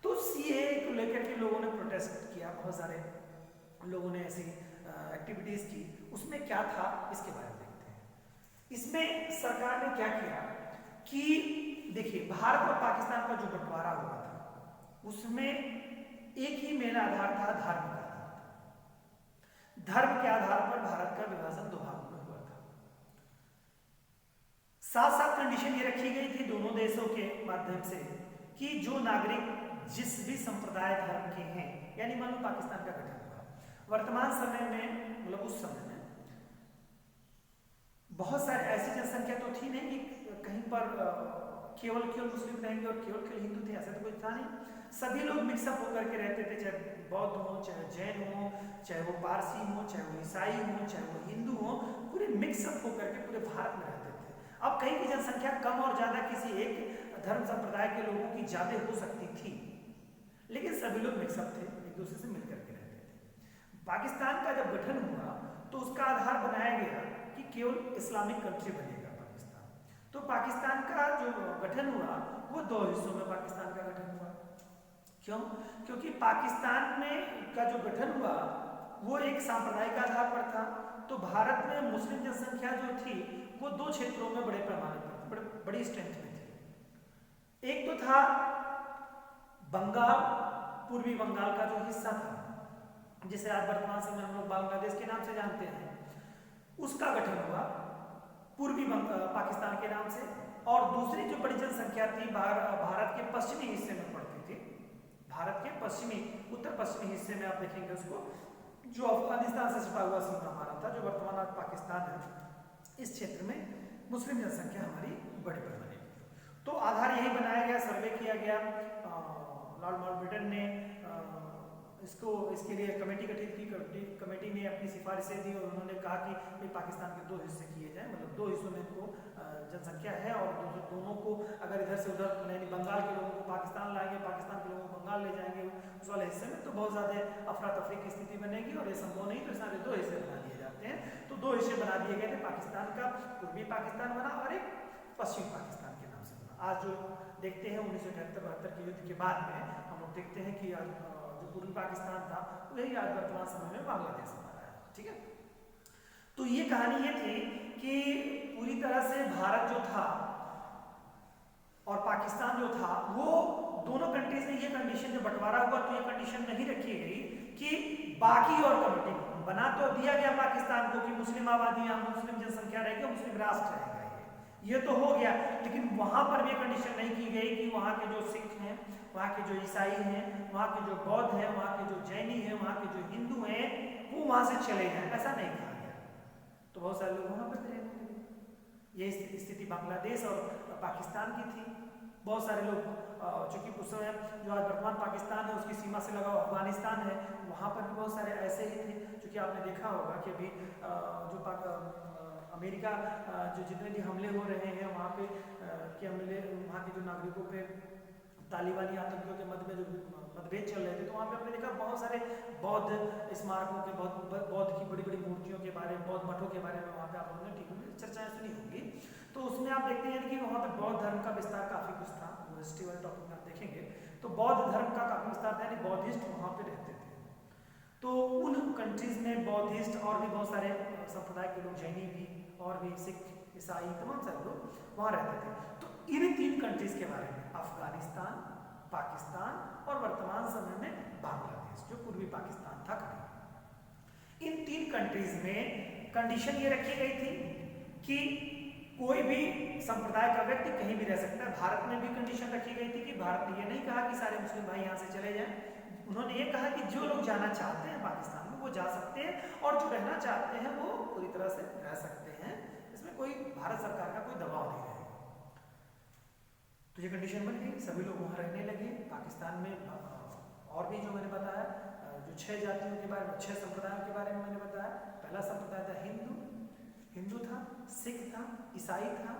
तो CAA को लेकर के लोगों ने प्रोटेस्ट किया, बहुत सारे लोगों ने ऐसी एक्टिविटीज की। उसमें क्या था इसके बारे में देखते हैं। इसमें सरकार ने क्या किया कि देखिए, भारत और पाकिस्तान का जो बंटवारा हुआ था उसमें एक ही मेन आधार था, धर्म का आधार था। धर्म के आधार पर भारत का विभाजन 2 भागों में हुआ था। साथ साथ कंडीशन ये रखी गई थी दोनों देशों के माध्यम से कि जो नागरिक जिस भी संप्रदाय धर्म के हैं, यानी मान लो पाकिस्तान का गठन हुआ, वर्तमान समय में, मतलब उस समय में बहुत सारी ऐसी जनसंख्या तो थी नहीं कि कहीं पर केवल मुस्लिम रहेंगे और केवल हिंदू थे, ऐसा तो कुछ था नहीं। सभी लोग मिक्सअप होकर के रहते थे, चाहे बौद्ध हो, चाहे जैन हो, चाहे वो पारसी हो, चाहे वो ईसाई हो, चाहे वो हिंदू हो, पूरे मिक्सअप होकर के पूरे भारत में रहते थे। अब कहीं की जनसंख्या कम और ज्यादा किसी एक धर्म संप्रदाय के लोगों की ज्यादा हो सकती थी, लेकिन सभी लोग मिक्सअप थे, एक दूसरे से मिलकर के रहते थे। पाकिस्तान का जब गठन हुआ तो उसका आधार बनाया गया कि केवल इस्लामिक कंट्री बनेगा पाकिस्तान। तो पाकिस्तान का जो गठन हुआ वो 2 हिस्सों में पाकिस्तान का गठन हुआ। क्यों? क्योंकि पाकिस्तान में का जो गठन हुआ वो एक सांप्रदायिक आधार पर था। तो भारत में मुस्लिम जनसंख्या जो थी वो 2 क्षेत्रों में बड़े पैमाने पर, बड़ी स्ट्रेंथ में थी। एक तो था बंगाल, पूर्वी बंगाल का जो हिस्सा था, जिसे आज वर्तमान समय हम लोग बांग्लादेश के नाम से जानते हैं, उसका गठन हुआ पूर्वी पाकिस्तान के नाम से। और दूसरी जो बड़ी जनसंख्या थी भारत के पश्चिमी हिस्से में पड़ती थी, भारत के पश्चिमी, उत्तर पश्चिमी हिस्से में आप देखेंगे उसको, जो अफगानिस्तान से सटा हुआ सीमा हमारा था, जो वर्तमान आज पाकिस्तान है, इस क्षेत्र में मुस्लिम जनसंख्या हमारी बड़े पैमाने की। तो आधार यही बनाया गया, सर्वे किया गया, लॉर्ड माउंटबेटन ने इसके लिए कमेटी गठित की। कमेटी ने अपनी सिफारिशें दी और उन्होंने कहा कि पाकिस्तान के 2 हिस्से किए जाएं, मतलब 2 हिस्सों में इनको जनसंख्या है और दोनों को अगर इधर से उधर, यानी बंगाल के लोगों को पाकिस्तान लाएंगे, पाकिस्तान के लोगों को बंगाल ले जाएंगे उस वाले हिस्से में, तो बहुत ज़्यादा अफरा तफरी की स्थिति बनेगी और ये संभव नहीं। तो सारे 2 हिस्से बना दिए जाते हैं। तो 2 हिस्से बना दिए गए थे, पाकिस्तान का पूर्वी पाकिस्तान बना और एक पश्चिमी पाकिस्तान के नाम से बना। आज जो देखते हैं 1978-72 के युद्ध के बाद में हम लोग देखते हैं कि आज जो पूर्वी पाकिस्तान था वही आज वर्तमान समय में बांग्लादेश हमारा है। ठीक है, तो ये कहानी ये थी कि पूरी तरह से भारत जो था और पाकिस्तान जो था, वो दोनों कंट्रीज ने ये कंडीशन, जब बंटवारा हुआ तो ये कंडीशन नहीं रखी गई कि बाकी और कमेटी बना तो दिया गया पाकिस्तान को कि मुस्लिम आबादी, यहाँ मुस्लिम जनसंख्या रहेगी, मुस्लिम राष्ट्र रहेगा, ये तो हो गया, लेकिन वहां पर भी कंडीशन नहीं की गई कि वहां के जो सिख हैं, वहां के जो ईसाई हैं, वहां के जो बौद्ध हैं, वहां के जो जैनी हैं, वहां के जो हिंदू हैं, वो वहां से चले जाएं, ऐसा नहीं कहा गया। तो बहुत सारे लोग वहां पर रहने लगे। ये स्थिति बांग्लादेश और पाकिस्तान की थी। बहुत सारे लोग, चूंकि उस समय जो आज वर्तमान पाकिस्तान है उसकी सीमा से लगा अफगानिस्तान है, वहां पर भी बहुत सारे ऐसे ही थे। चूंकि आपने देखा होगा कि अभी जो अमेरिका जो जितने भी हमले हो रहे हैं वहाँ पे के हमले, वहाँ के जो नागरिकों पे तालिबानी आतंकियों के मध्य में जो मतभेद चल रहे थे, तो वहाँ पे आपने देखा बहुत सारे बौद्ध स्मारकों के, बौद्ध की बड़ी बड़ी मूर्तियों के बारे में, बौद्ध मठों के बारे में वहाँ पे आप लोगों ने टीवी में चर्चाएं सुनी होंगी। तो उसमें आप देखते हैं कि वहाँ पे बौद्ध धर्म का विस्तार काफ़ी कुछ था। वो हिस्ट्री वाले टॉपिक में आप देखेंगे तो बौद्ध धर्म का काफ़ी विस्तार था, यानी बौद्धिस्ट वहाँ पे रहते थे। तो उन कंट्रीज में बौद्धिस्ट और भी बहुत सारे संप्रदाय के लोग, जैनी भी और भी सिख, ईसाई, तमाम सारे लोग वहाँ रहते थे। तो इन 3 कंट्रीज के बारे में, अफगानिस्तान, पाकिस्तान और वर्तमान समय में बांग्लादेश जो पूर्वी पाकिस्तान था, इन 3 कंट्रीज में कंडीशन ये रखी गई थी कि कोई भी संप्रदाय का व्यक्ति कहीं भी रह सकता है। भारत में भी कंडीशन रखी गई थी कि भारत ने ये नहीं कहा कि सारे मुस्लिम भाई यहाँ से चले जाएं, उन्होंने ये कहा कि जो लोग जाना चाहते हैं पाकिस्तान में वो जा सकते हैं और जो रहना चाहते हैं वो पूरी तरह से रह सकते हैं, इसमें कोई भारत सरकार का कोई दबाव नहीं रहेगा। तो ये कंडीशन बन गई, सभी लोग वहाँ रहने लगे। पाकिस्तान में और भी जो मैंने बताया, जो 6 जातियों के बारे में, 6 संप्रदायों के बारे में मैंने बताया। पहला संप्रदाय था हिंदू था, सिख था, ईसाई था,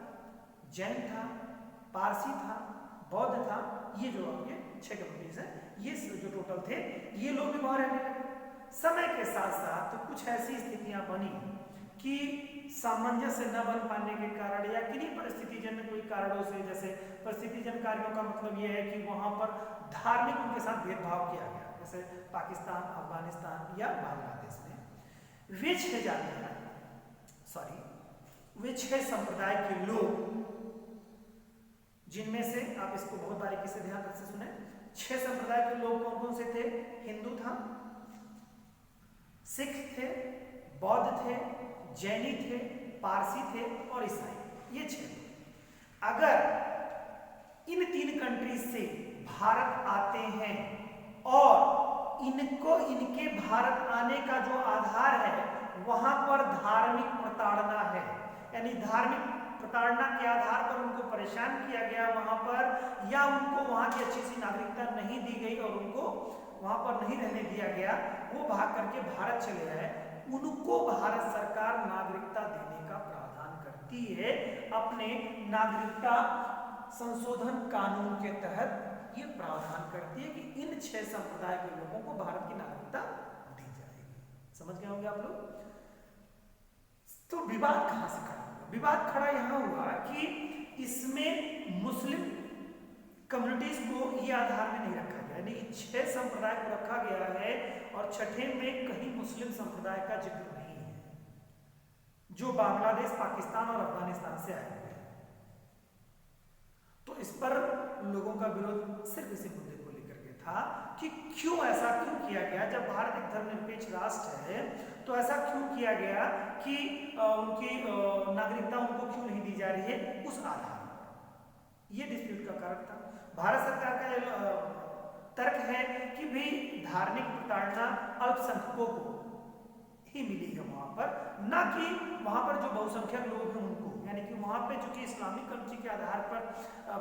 जैन था, पारसी था, बौद्ध था। ये जो आपके 6 कम्युनिटीज है, ये जो टोटल थे, ये लोग भी वहां रहने लगे। समय के साथ साथ तो कुछ ऐसी स्थितियां बनी कि सामंजस्य न बन पाने के कारण या किन्हीं परिस्थितिजन्य कोई कारणों से, जैसे परिस्थितिजन्य कार्यों का मतलब यह है कि वहां पर धार्मिक उनके साथ भेदभाव किया गया, जैसे पाकिस्तान, अफगानिस्तान या बांग्लादेश में वे 6 जातियां, वे 6 संप्रदाय के लोग, जिनमें से आप इसको बहुत बारीकी से ध्यान से सुने, 6 संप्रदाय के लोग कौन कौन से थे? हिंदू था, सिख थे, बौद्ध थे, जैनी थे, पारसी थे और ईसाई। ये 6। अगर इन 3 कंट्रीज से भारत आते हैं और इनको इनके भारत आने का जो आधार है वहां पर धार्मिक प्रताड़ना है, यानी धार्मिक प्रताड़ना के आधार पर उनको परेशान किया गया वहां पर, या उनको वहां की अच्छी सी नागरिकता नहीं दी गई और उनको वहां पर नहीं रहने दिया गया, वो भाग करके भारत चले आए, उनको भारत सरकार नागरिकता देने का प्रावधान करती है अपने नागरिकता संशोधन कानून के तहत। ये प्रावधान करती है कि इन 6 संप्रदाय के लोगों को भारत की नागरिकता दी जाएगी। समझ गए होंगे आप लोग? तो विवाद कहां से खड़ा हुआ? विवाद खड़ा यहां हुआ कि इसमें मुस्लिम कम्युनिटीज को ये आधार में नहीं रखा गया, यानी 6 संप्रदाय को रखा गया है और 6ठे में कहीं मुस्लिम संप्रदाय का जिक्र नहीं है, जो बांग्लादेश, पाकिस्तान और अफगानिस्तान से आए हुए हैं। तो इस पर लोगों का विरोध सिर्फ इसी मुद्दे को लेकर के था कि क्यों ऐसा क्यों किया गया, जब भारत एक धर्मनिरपेक्ष राष्ट्र है तो ऐसा क्यों किया गया कि उनकी नागरिकता उनको क्यों नहीं दी जा रही है उस आधार पर। यह डिस्प्यूट का कारण था। भारत सरकार का तर्क है कि भी धार्मिक प्रताड़ना अल्पसंख्यकों को ही मिली है वहां पर, ना कि वहां पर जो बहुसंख्यक लोग हैं उनको, यानी कि वहां पे जो कि इस्लामिक कंट्री के आधार पर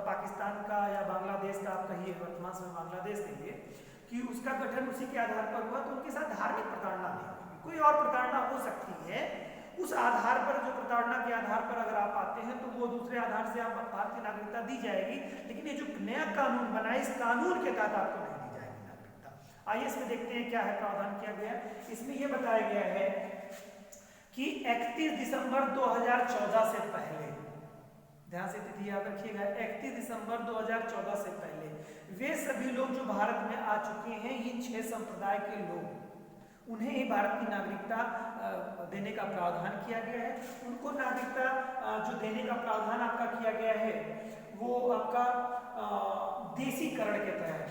पाकिस्तान का या बांग्लादेश का, आप कहिए वर्तमान समय बांग्लादेश कहिए, कि उसका गठन उसी के आधार पर हुआ, तो उनके साथ धार्मिक प्रताड़ना नहीं होगी, कोई और प्रताड़ना हो सकती है। उस आधार पर, जो प्रताड़ना के आधार पर अगर आप आते हैं तो वो दूसरे आधार से आप भारतीय नागरिकता दी जाएगी, लेकिन ये जो नया कानून बना है इस कानून के तहत आपको नहीं दी जाएगी नागरिकता। आइए इसमें देखते हैं क्या है प्रावधान किया गया। इसमें यह बताया गया है कि 31 दिसंबर 2014 से पहले, ध्यान से तिथि याद रखिएगा, 31 दिसंबर 2014 से पहले वे सभी लोग जो भारत में आ चुके हैं, ये 6 संप्रदाय के लोग, उन्हें ही भारत की नागरिकता देने का प्रावधान किया गया है। उनको नागरिकता जो देने का प्रावधान आपका किया गया है वो आपका देशीकरण के तहत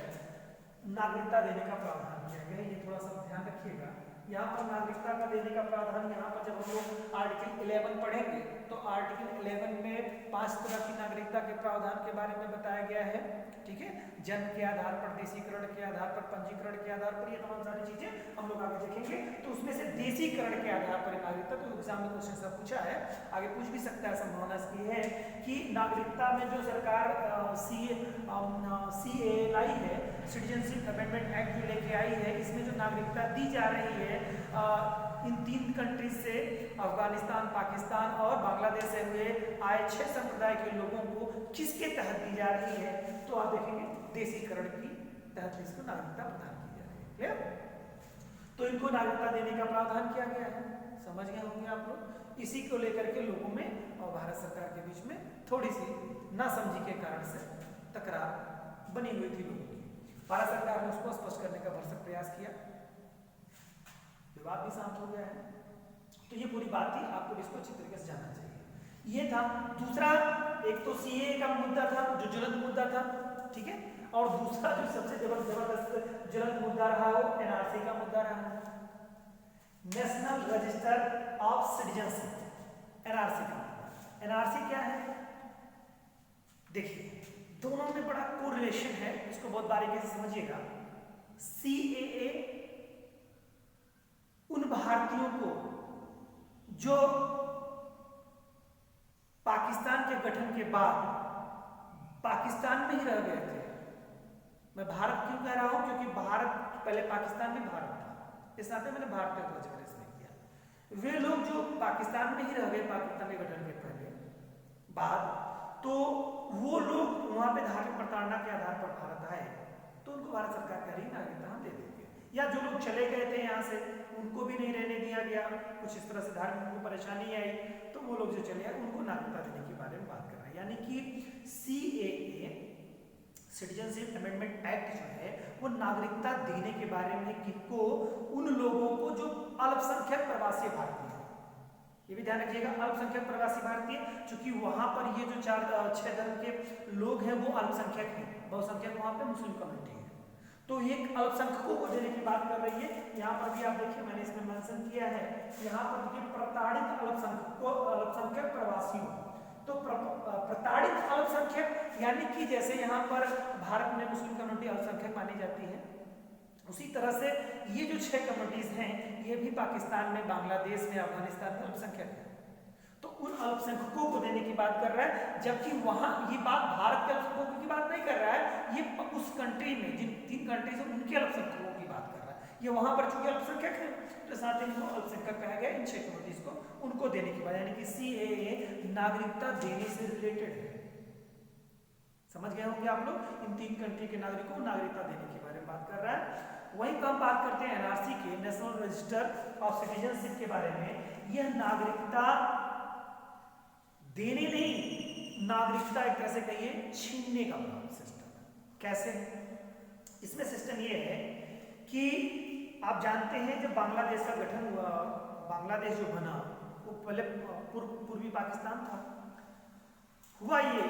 नागरिकता देने का प्रावधान किया गया है। ये थोड़ा सा ध्यान रखिएगा। यहाँ पर नागरिकता का देने का प्रावधान, यहाँ पर जब हम लोग आर्टिकल 11 पढ़ेंगे तो आर्टिकल 11 में 5 तरह की नागरिकता के प्रावधान के बारे में बताया गया है, ठीक है। जन्म के आधार पर, देशीकरण के आधार पर, पंजीकरण के आधार पर, ये तमाम सारी चीजें हम लोग आगे देखेंगे। तो उसमें से देशीकरण के आधार पर नागरिकता, तो एग्जाम में क्वेश्चन सब पूछा है, आगे पूछ भी सकता है, संभावना इसकी है कि नागरिकता में जो सरकार CA लाई है, सिटीजनशिप अमेंडमेंट एक्ट जो लेके आई है, इसमें जो नागरिकता दी जा रही है इन 3 कंट्रीज से, अफगानिस्तान, पाकिस्तान और बांग्लादेश से हुए आए 6 संप्रदाय के लोगों को किसके तहत दी जा रही है, तो आप देखेंगे देशीकरण की तहत इसको नागरिकता प्रदान की जा रही है। क्लियर? तो इनको नागरिकता देने का प्रावधान किया गया है, समझ गए होंगे आप लोग। इसी को लेकर के लोगों में और भारत सरकार के बीच में थोड़ी सी नासमझी के कारण से तकरार बनी हुई थी लोगों की। भारत सरकार ने उसको स्पष्ट करने का भरसक प्रयास किया, विवाद भी शांत हो गया है। तो ये पूरी बात थी, आपको इसको अच्छी तरीके से जानना चाहिए। ये था दूसरा, एक तो CA का मुद्दा था जो ज्वलंत मुद्दा था, ठीक है, और दूसरा जो सबसे जबरदस्त ज्वलंत मुद्दा रहा वो NRC का मुद्दा रहा, national register of citizenship, NRC का मुद्दा। NRC क्या है? देखिए दोनों में बड़ा कोरिलेशन है, इसको बहुत बारीकी से समझिएगा। सीएए उन भारतीयों को जो पाकिस्तान के गठन के बाद पाकिस्तान में ही रह गए थे। मैं भारत क्यों कह रहा हूं, क्योंकि भारत पहले पाकिस्तान में भारत था, इस नाते मैंने भारत का ध्वज इसमें किया। वे लोग जो पाकिस्तान में ही रह गए पाकिस्तान के गठन के पहले बाद, तो वो लोग वहां पे धार्मिक प्रताड़ना के आधार पर भारत आए, तो उनको भारत सरकार कह रही नागरिकता हम दे देंगे। या जो लोग चले गए थे यहाँ से, उनको भी नहीं रहने दिया गया, कुछ इस तरह से धार्मिक को परेशानी आई, तो वो लोग जो चले गए उनको नागरिकता देने के बारे में बात कर रहे हैं। यानी कि सीएए सिटीजनशिप अमेंडमेंट एक्ट जो है वो नागरिकता देने के बारे में किसको, उन लोगों को जो अल्पसंख्यक प्रवासी भारतीय हैं। ये भी ध्यान रखिएगा, अल्पसंख्यक प्रवासी भारतीय, क्योंकि वहां पर ये जो 4-6 धर्म के लोग हैं वो अल्पसंख्यक हैं, बहुसंख्यक वहां पे मुस्लिम कम्युनिटी है। तो एक अल्पसंख्यकों को देने की बात कर रही है। यहाँ पर भी आप देखिए मैंने इसमें मेंशन किया है, यहाँ पर देखिए प्रताड़ित अल्पसंख्यक प्रवासियों, तो प्रताड़ित अल्पसंख्यक यानी कि जैसे यहाँ पर भारत में मुस्लिम कम्युनिटी अल्पसंख्यक मानी जाती है, उसी तरह से ये जो 6 कम्युनिटीज हैं ये भी पाकिस्तान में, बांग्लादेश में, अफगानिस्तान में अल्पसंख्यक है। तो उन अल्पसंख्यकों को देने की बात कर रहा है, जबकि वहां ये बात भारत के अल्पसंख्यकों की बात नहीं कर रहा है, ये उस कंट्री में जिन 3 कंट्रीज हैं उनके अल्पसंख्यकों की बात कर रहा है। ये वहां पर चूंकि अल्पसंख्यक है तो साथ ही इनको अल्पसंख्यक कहा गया, इन 6 कम्युनिटीज को उनको देने की बात, यानी कि सीएए नागरिकता देने से रिलेटेड है। समझ गए होंगे आप लोग, इन 3 कंट्री के नागरिकों को नागरिकता देने के बारे में बात कर रहा है। वहीं पर हम बात करते हैं एनआरसी के, नेशनल रजिस्टर ऑफ सिटीजनशिप के बारे में। यह नागरिकता देने नहीं, नागरिकता एक तरह से कहिए छीनने का सिस्टम है। कैसे? इसमें सिस्टम ये है कि आप जानते हैं जब बांग्लादेश का गठन हुआ, बांग्लादेश जो बना वो पहले पूर्वी पाकिस्तान था। हुआ ये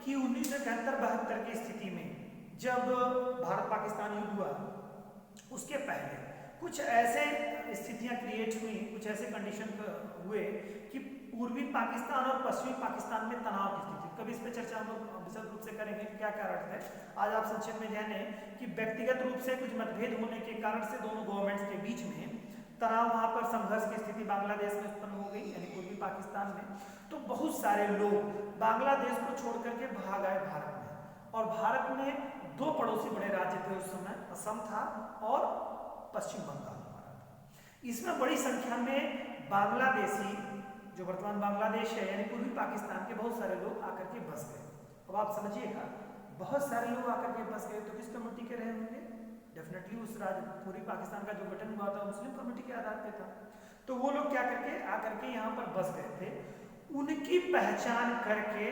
कि 1971-72 की स्थिति में जब भारत पाकिस्तान युद्ध हुआ, उसके पहले कुछ ऐसे स्थितियां क्रिएट हुई, कुछ ऐसे कंडीशन हुए कि पूर्वी पाकिस्तान और पश्चिमी पाकिस्तान में तनाव की स्थिति। कभी इस पर चर्चा हम लोग विशद रूप से करेंगे क्या कारण है। आज आप संक्षेप में जाने कि व्यक्तिगत रूप से कुछ मतभेद होने के कारण से दोनों गवर्नमेंट्स के बीच में तनाव, वहां पर संघर्ष की स्थिति बांग्लादेश में उत्पन्न हो गई, यानी पूर्वी पाकिस्तान में। तो बहुत सारे लोग बांग्लादेश को छोड़ करके भाग आए भारत में, और भारत में 2 पड़ोसी बड़े राज्य थे उस समय, असम था और पश्चिम बंगाल हमारा था। इसमें बड़ी संख्या में बांग्लादेशी, जो वर्तमान बांग्लादेश है यानी पूर्वी पाकिस्तान के, बहुत सारे लोग आकर के बस गए। अब आप समझिएगा, बहुत सारे लोग आकर के बस गए तो किस कम्युनिटी के रहे होंगे? डेफिनेटली उस राज्य पूर्वी पाकिस्तान का जो गठन हुआ था मुस्लिम कम्युनिटी के आधार पे था। तो वो लोग क्या करके आकर के यहाँ पर बस गए थे। उनकी पहचान करके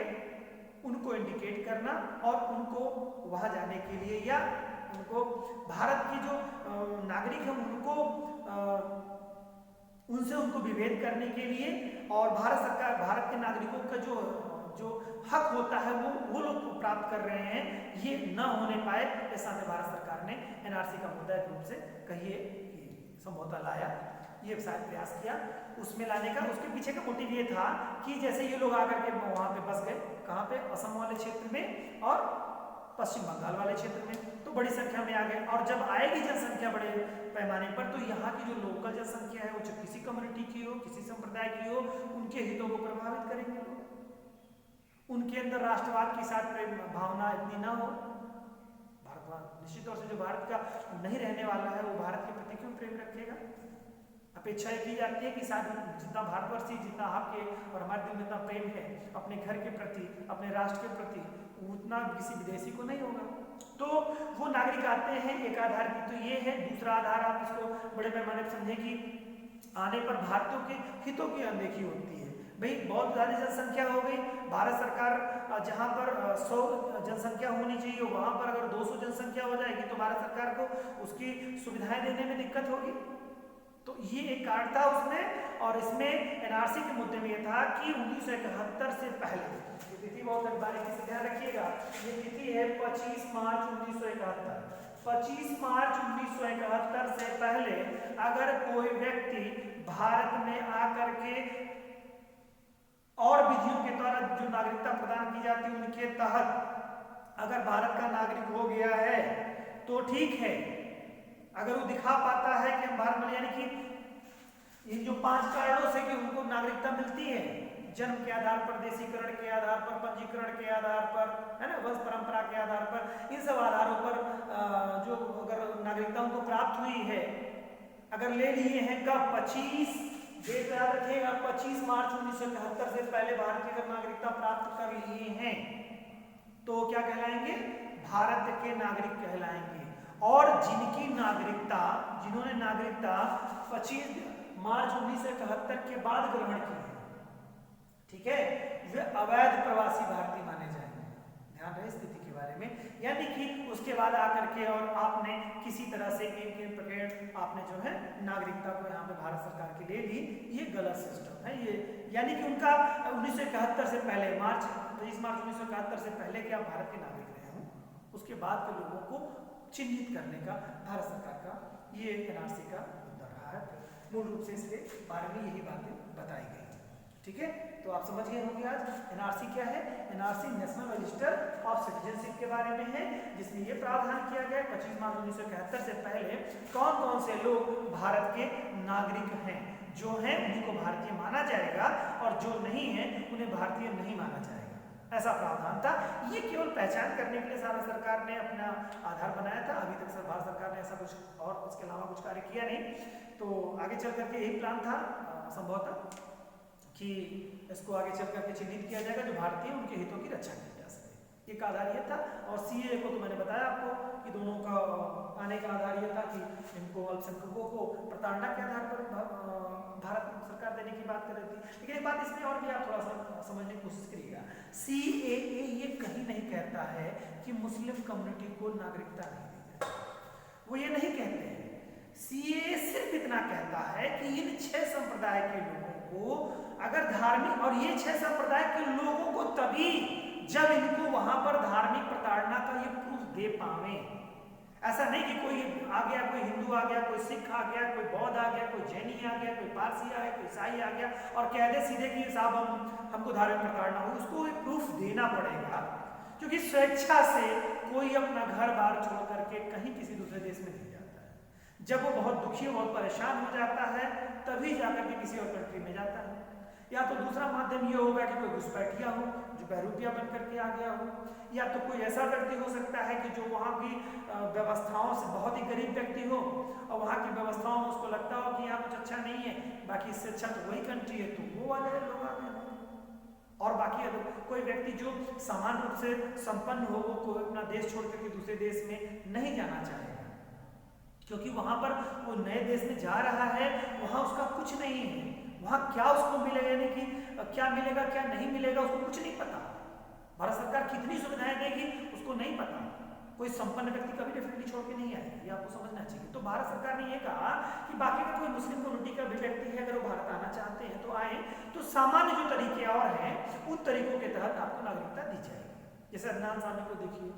उनको इंडिकेट करना और उनको वहां जाने के लिए, या उनको भारत की जो नागरिक है उनको उनसे उनको विभेद करने के लिए, और भारत सरकार भारत के नागरिकों का जो हक होता है वो लोग प्राप्त कर रहे हैं, ये न होने पाए, ऐसा भारत सरकार ने एनआरसी का मुद्दा एक रूप से कहिए कि संभवतः लाया, ये शायद प्रयास किया उसमें लाने का। उसके पीछे का मोटिव ये था कि जैसे ये लोग आकर के वहां पे बस गए, कहाँ पे? असम वाले क्षेत्र में और पश्चिम बंगाल वाले क्षेत्र में, तो बड़ी संख्या में आ गए। और जब आएगी जनसंख्या बड़े पैमाने पर, तो यहाँ की जो लोकल जनसंख्या है वो चाहे किसी कम्युनिटी की हो, किसी संप्रदाय की हो, उनके हितों को प्रभावित करेंगे लोग। उनके अंदर राष्ट्रवाद की साथ प्रेम भावना इतनी ना हो। भारत निश्चित तौर से जो भारत का नहीं रहने वाला है वो भारत के प्रति क्यों प्रेम रखेगा? अपेक्षा की जाती है कि शायद जितना भारतवर्षी, जितना आपके और हमारे दिल में इतना प्रेम है अपने घर के प्रति, अपने राष्ट्र के प्रति, उतना किसी विदेशी को नहीं होगा। तो वो नागरिक आते हैं, एक आधार की तो ये है। दूसरा आधार आप इसको बड़े पैमाने पर समझें कि आने पर भारतीयों के हितों की अनदेखी होती है। भाई बहुत ज़्यादा जनसंख्या हो गई, भारत सरकार जहाँ पर 100 जनसंख्या होनी चाहिए वहाँ पर अगर 200 जनसंख्या हो जाएगी तो भारत सरकार को उसकी सुविधाएं देने में दिक्कत होगी। तो ये एक कारण था उसमें। और इसमें एनआरसी के मुद्दे में ये था कि 1971 से पहले, ये तिथि बहुत बारीकी से ध्यान रखिएगा, ये तिथि है 25 मार्च 1971। 25 मार्च 1971 से पहले अगर कोई व्यक्ति भारत में आकर के और विधियों के द्वारा जो नागरिकता प्रदान की जाती है उनके तहत अगर भारत का नागरिक हो गया है तो ठीक है, अगर वो दिखा पाता है कि हम भारत में, यानी कि इन जो 5 कारणों से कि उनको नागरिकता मिलती है, जन्म के आधार पर, देशीकरण के आधार पर, पंजीकरण के आधार पर, है ना, वंश परंपरा के आधार पर, इन सब आधारों पर जो अगर नागरिकता उनको प्राप्त हुई है, अगर ले लिए हैं कब, 25 डेट याद रखिएगा, 25 मार्च 1971 से पहले भारत की अगर नागरिकता प्राप्त कर लिए हैं तो क्या कहलाएंगे, भारत के नागरिक कहलाएंगे। और जिनकी नागरिकता, जिन्होंने नागरिकता 25 मार्च 1971 के बाद ग्रहण की है, ठीक है, वे अवैध प्रवासी भारतीय माने जाएंगे। ध्यान रहे स्थिति के बारे में, यानी कि उसके बाद आकर के और आपने किसी तरह से आपने जो है नागरिकता को यहाँ पे भारत सरकार की ले ली, ये गलत सिस्टम है ये। यानी कि उनका 1971 से पहले 23 मार्च 1971 से पहले कि आप भारत के नागरिक रहे हों, उसके बाद के लोगों को चिन्हित करने का भारत सरकार का ये एनआरसी का मुद्दा रहा है। मूल रूप से इसके बारे में यही बातें बताई गई, ठीक है। तो आप समझ गए होंगे आज एनआरसी क्या है। NRC national register of citizenship के बारे में है, जिसमें ये प्रावधान किया गया 25 मार्च 1971 से पहले कौन कौन से लोग भारत के नागरिक हैं, जो हैं उन्हीं को भारतीय माना जाएगा और जो नहीं है उन्हें भारतीय नहीं माना जाएगा, ऐसा प्रावधान था। ये केवल पहचान करने के लिए भारत सरकार ने अपना आधार बनाया था। अभी तक भारत सरकार ने ऐसा कुछ और उसके अलावा कुछ कार्य किया नहीं। तो आगे चल करके यही प्लान था संभवतः कि इसको आगे चल करके चिन्हित किया जाएगा, जो भारतीय उनके हितों की रक्षा की जा सके। एक आधार ये था। और सीए को तो मैंने बताया आपको कि दोनों का आने का आधार ये था कि इनको अल्पसंख्यकों को प्रताड़ना के आधार पर भारत सरकार देने की बात कर रही थी। लेकिन एक बात इसमें और भी आप थोड़ा सा समझने की कोशिश करिएगा, सीएए ये कहीं नहीं कहता है कि मुस्लिम कम्युनिटी को नागरिकता नहीं दी जाए, वो ये नहीं कहते हैं। सीएए सिर्फ इतना कहता है कि इन 6 संप्रदाय के लोगों को अगर धार्मिक, और ये 6 संप्रदाय के लोगों को तभी जब इनको वहां पर धार्मिक प्रताड़ना का ये प्रूफ दे पावे। ऐसा नहीं कि कोई आ गया, कोई हिंदू आ गया, कोई सिख आ गया, कोई बौद्ध आ गया, कोई जैनी आ गया, कोई पारसी आ गया, कोई ईसाई आ गया और कह दे सीधे कि साहब हमको धार्मिक प्रताड़ना हो। उसको प्रूफ देना पड़ेगा, क्योंकि स्वेच्छा से कोई अपना घर बार छोड़ करके कहीं किसी दूसरे देश में नहीं जाता है। जब वो बहुत दुखी, बहुत परेशान हो जाता है, तभी जाकर के किसी और कंट्री में जाता है। या तो दूसरा माध्यम ये होगा कि कोई घुसपैठिया हो जो बहरूपिया बन करके आ गया हो, या तो कोई ऐसा व्यक्ति हो सकता है कि जो वहाँ की व्यवस्थाओं से बहुत ही गरीब व्यक्ति हो और वहाँ की व्यवस्थाओं में उसको लगता हो कि यहाँ कुछ अच्छा नहीं है, बाकी इससे अच्छा तो वही कंट्री है, तो वो वाले लोग आ गए होंगे। और बाकी अगर कोई व्यक्ति जो समान रूप से संपन्न हो, वो कोई अपना देश छोड़ करके दूसरे देश में नहीं जाना चाहेगा, क्योंकि वहाँ पर वो नए देश में जा रहा है, वहाँ उसका कुछ नहीं है, वहाँ क्या उसको मिलेगा, यानी कि क्या मिलेगा क्या नहीं मिलेगा उसको कुछ नहीं पता। भारत सरकार कितनी सुविधाएं देगी उसको नहीं पता। कोई संपन्न व्यक्ति कभी डेफिनेटली छोड़ के नहीं आएगा, ये आपको समझना चाहिए। तो भारत सरकार ने ये कहा कि बाकी का कोई मुस्लिम कम्युनिटी का भी व्यक्ति है, अगर वो भारत आना चाहते हैं तो आए, तो सामान्य जो तरीके और हैं उन तरीकों के तहत आपको नागरिकता दी जाएगी। जैसे अदनान सामी को देखिए,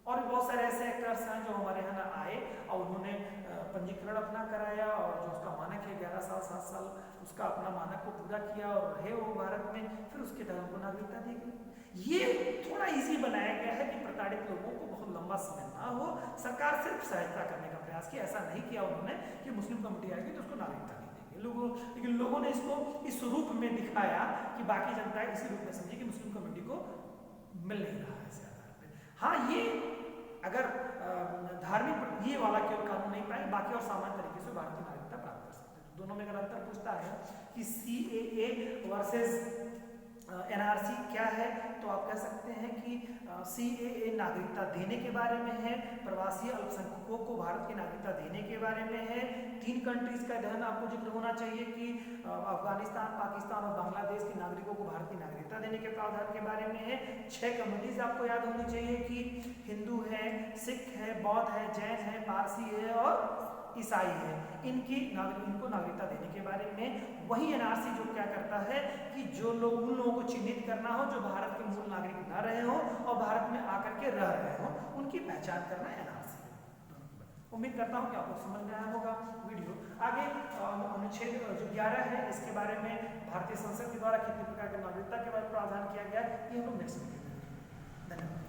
और भी बहुत सारे ऐसे एक्टर्स हैं जो हमारे यहाँ आए और उन्होंने पंजीकरण अपना कराया, और जो उसका मानक है 11 साल 7 साल उसका अपना मानक को पूरा किया और रहे वो भारत में, फिर उसके तहत उनको नागरिकता दी गई। ये थोड़ा इजी बनाया गया है कि प्रताड़ित लोगों को बहुत लंबा समय ना हो। सरकार सिर्फ सहायता करने का प्रयास किया, ऐसा नहीं किया उन्होंने कि मुस्लिम कम्युनिटी आएगी तो उसको नागरिकता नहीं देंगे लोगों। लेकिन लोगों ने इसको इस रूप में दिखाया कि बाकी जनता इसी रूप में समझे कि मुस्लिम कम्युनिटी को मिल नहीं रहा है इस आधार पर। हाँ, ये अगर धार्मिक ये वाला केवल कानून नहीं पाए, बाकी और सामान्य तरीके से भारतीय नागरिकता प्राप्त कर सकते हैं। दोनों में अगर अंतर पूछता है कि सीएए वर्सेस एनआरसी क्या है, तो आप कह सकते हैं कि सीएए नागरिकता देने के बारे में है, प्रवासी अल्पसंख्यकों को भारत की नागरिकता देने के बारे में है। 3 कंट्रीज का ध्यान आपको जिक्र होना चाहिए कि अफगानिस्तान, पाकिस्तान और बांग्लादेश के नागरिकों को भारत की नागरिकता देने के प्रावधान के बारे में है। 6 कम्युनिटीज आपको याद होनी चाहिए कि हिंदू है, सिख है, बौद्ध है, जैन है, पारसी है और ईसाई है। इनको नागरिकता देने के बारे में। वही एनआरसी जो क्या करता है कि जो लोग, उन लोगों को चिन्हित करना हो जो भारत के मूल नागरिक न रहे हो और भारत में आकर के रह रहे हो, उनकी पहचान करना एनआरसी है। उम्मीद करता हूँ कि आपको समझ में आया होगा वीडियो। आगे अनुच्छेद जो 11 है, इसके बारे में भारतीय संसद के द्वारा कितने प्रकार के नागरिकता के बारे में प्रावधान किया गया, ये हम लोग नेक्स्ट वीडियो में। धन्यवाद।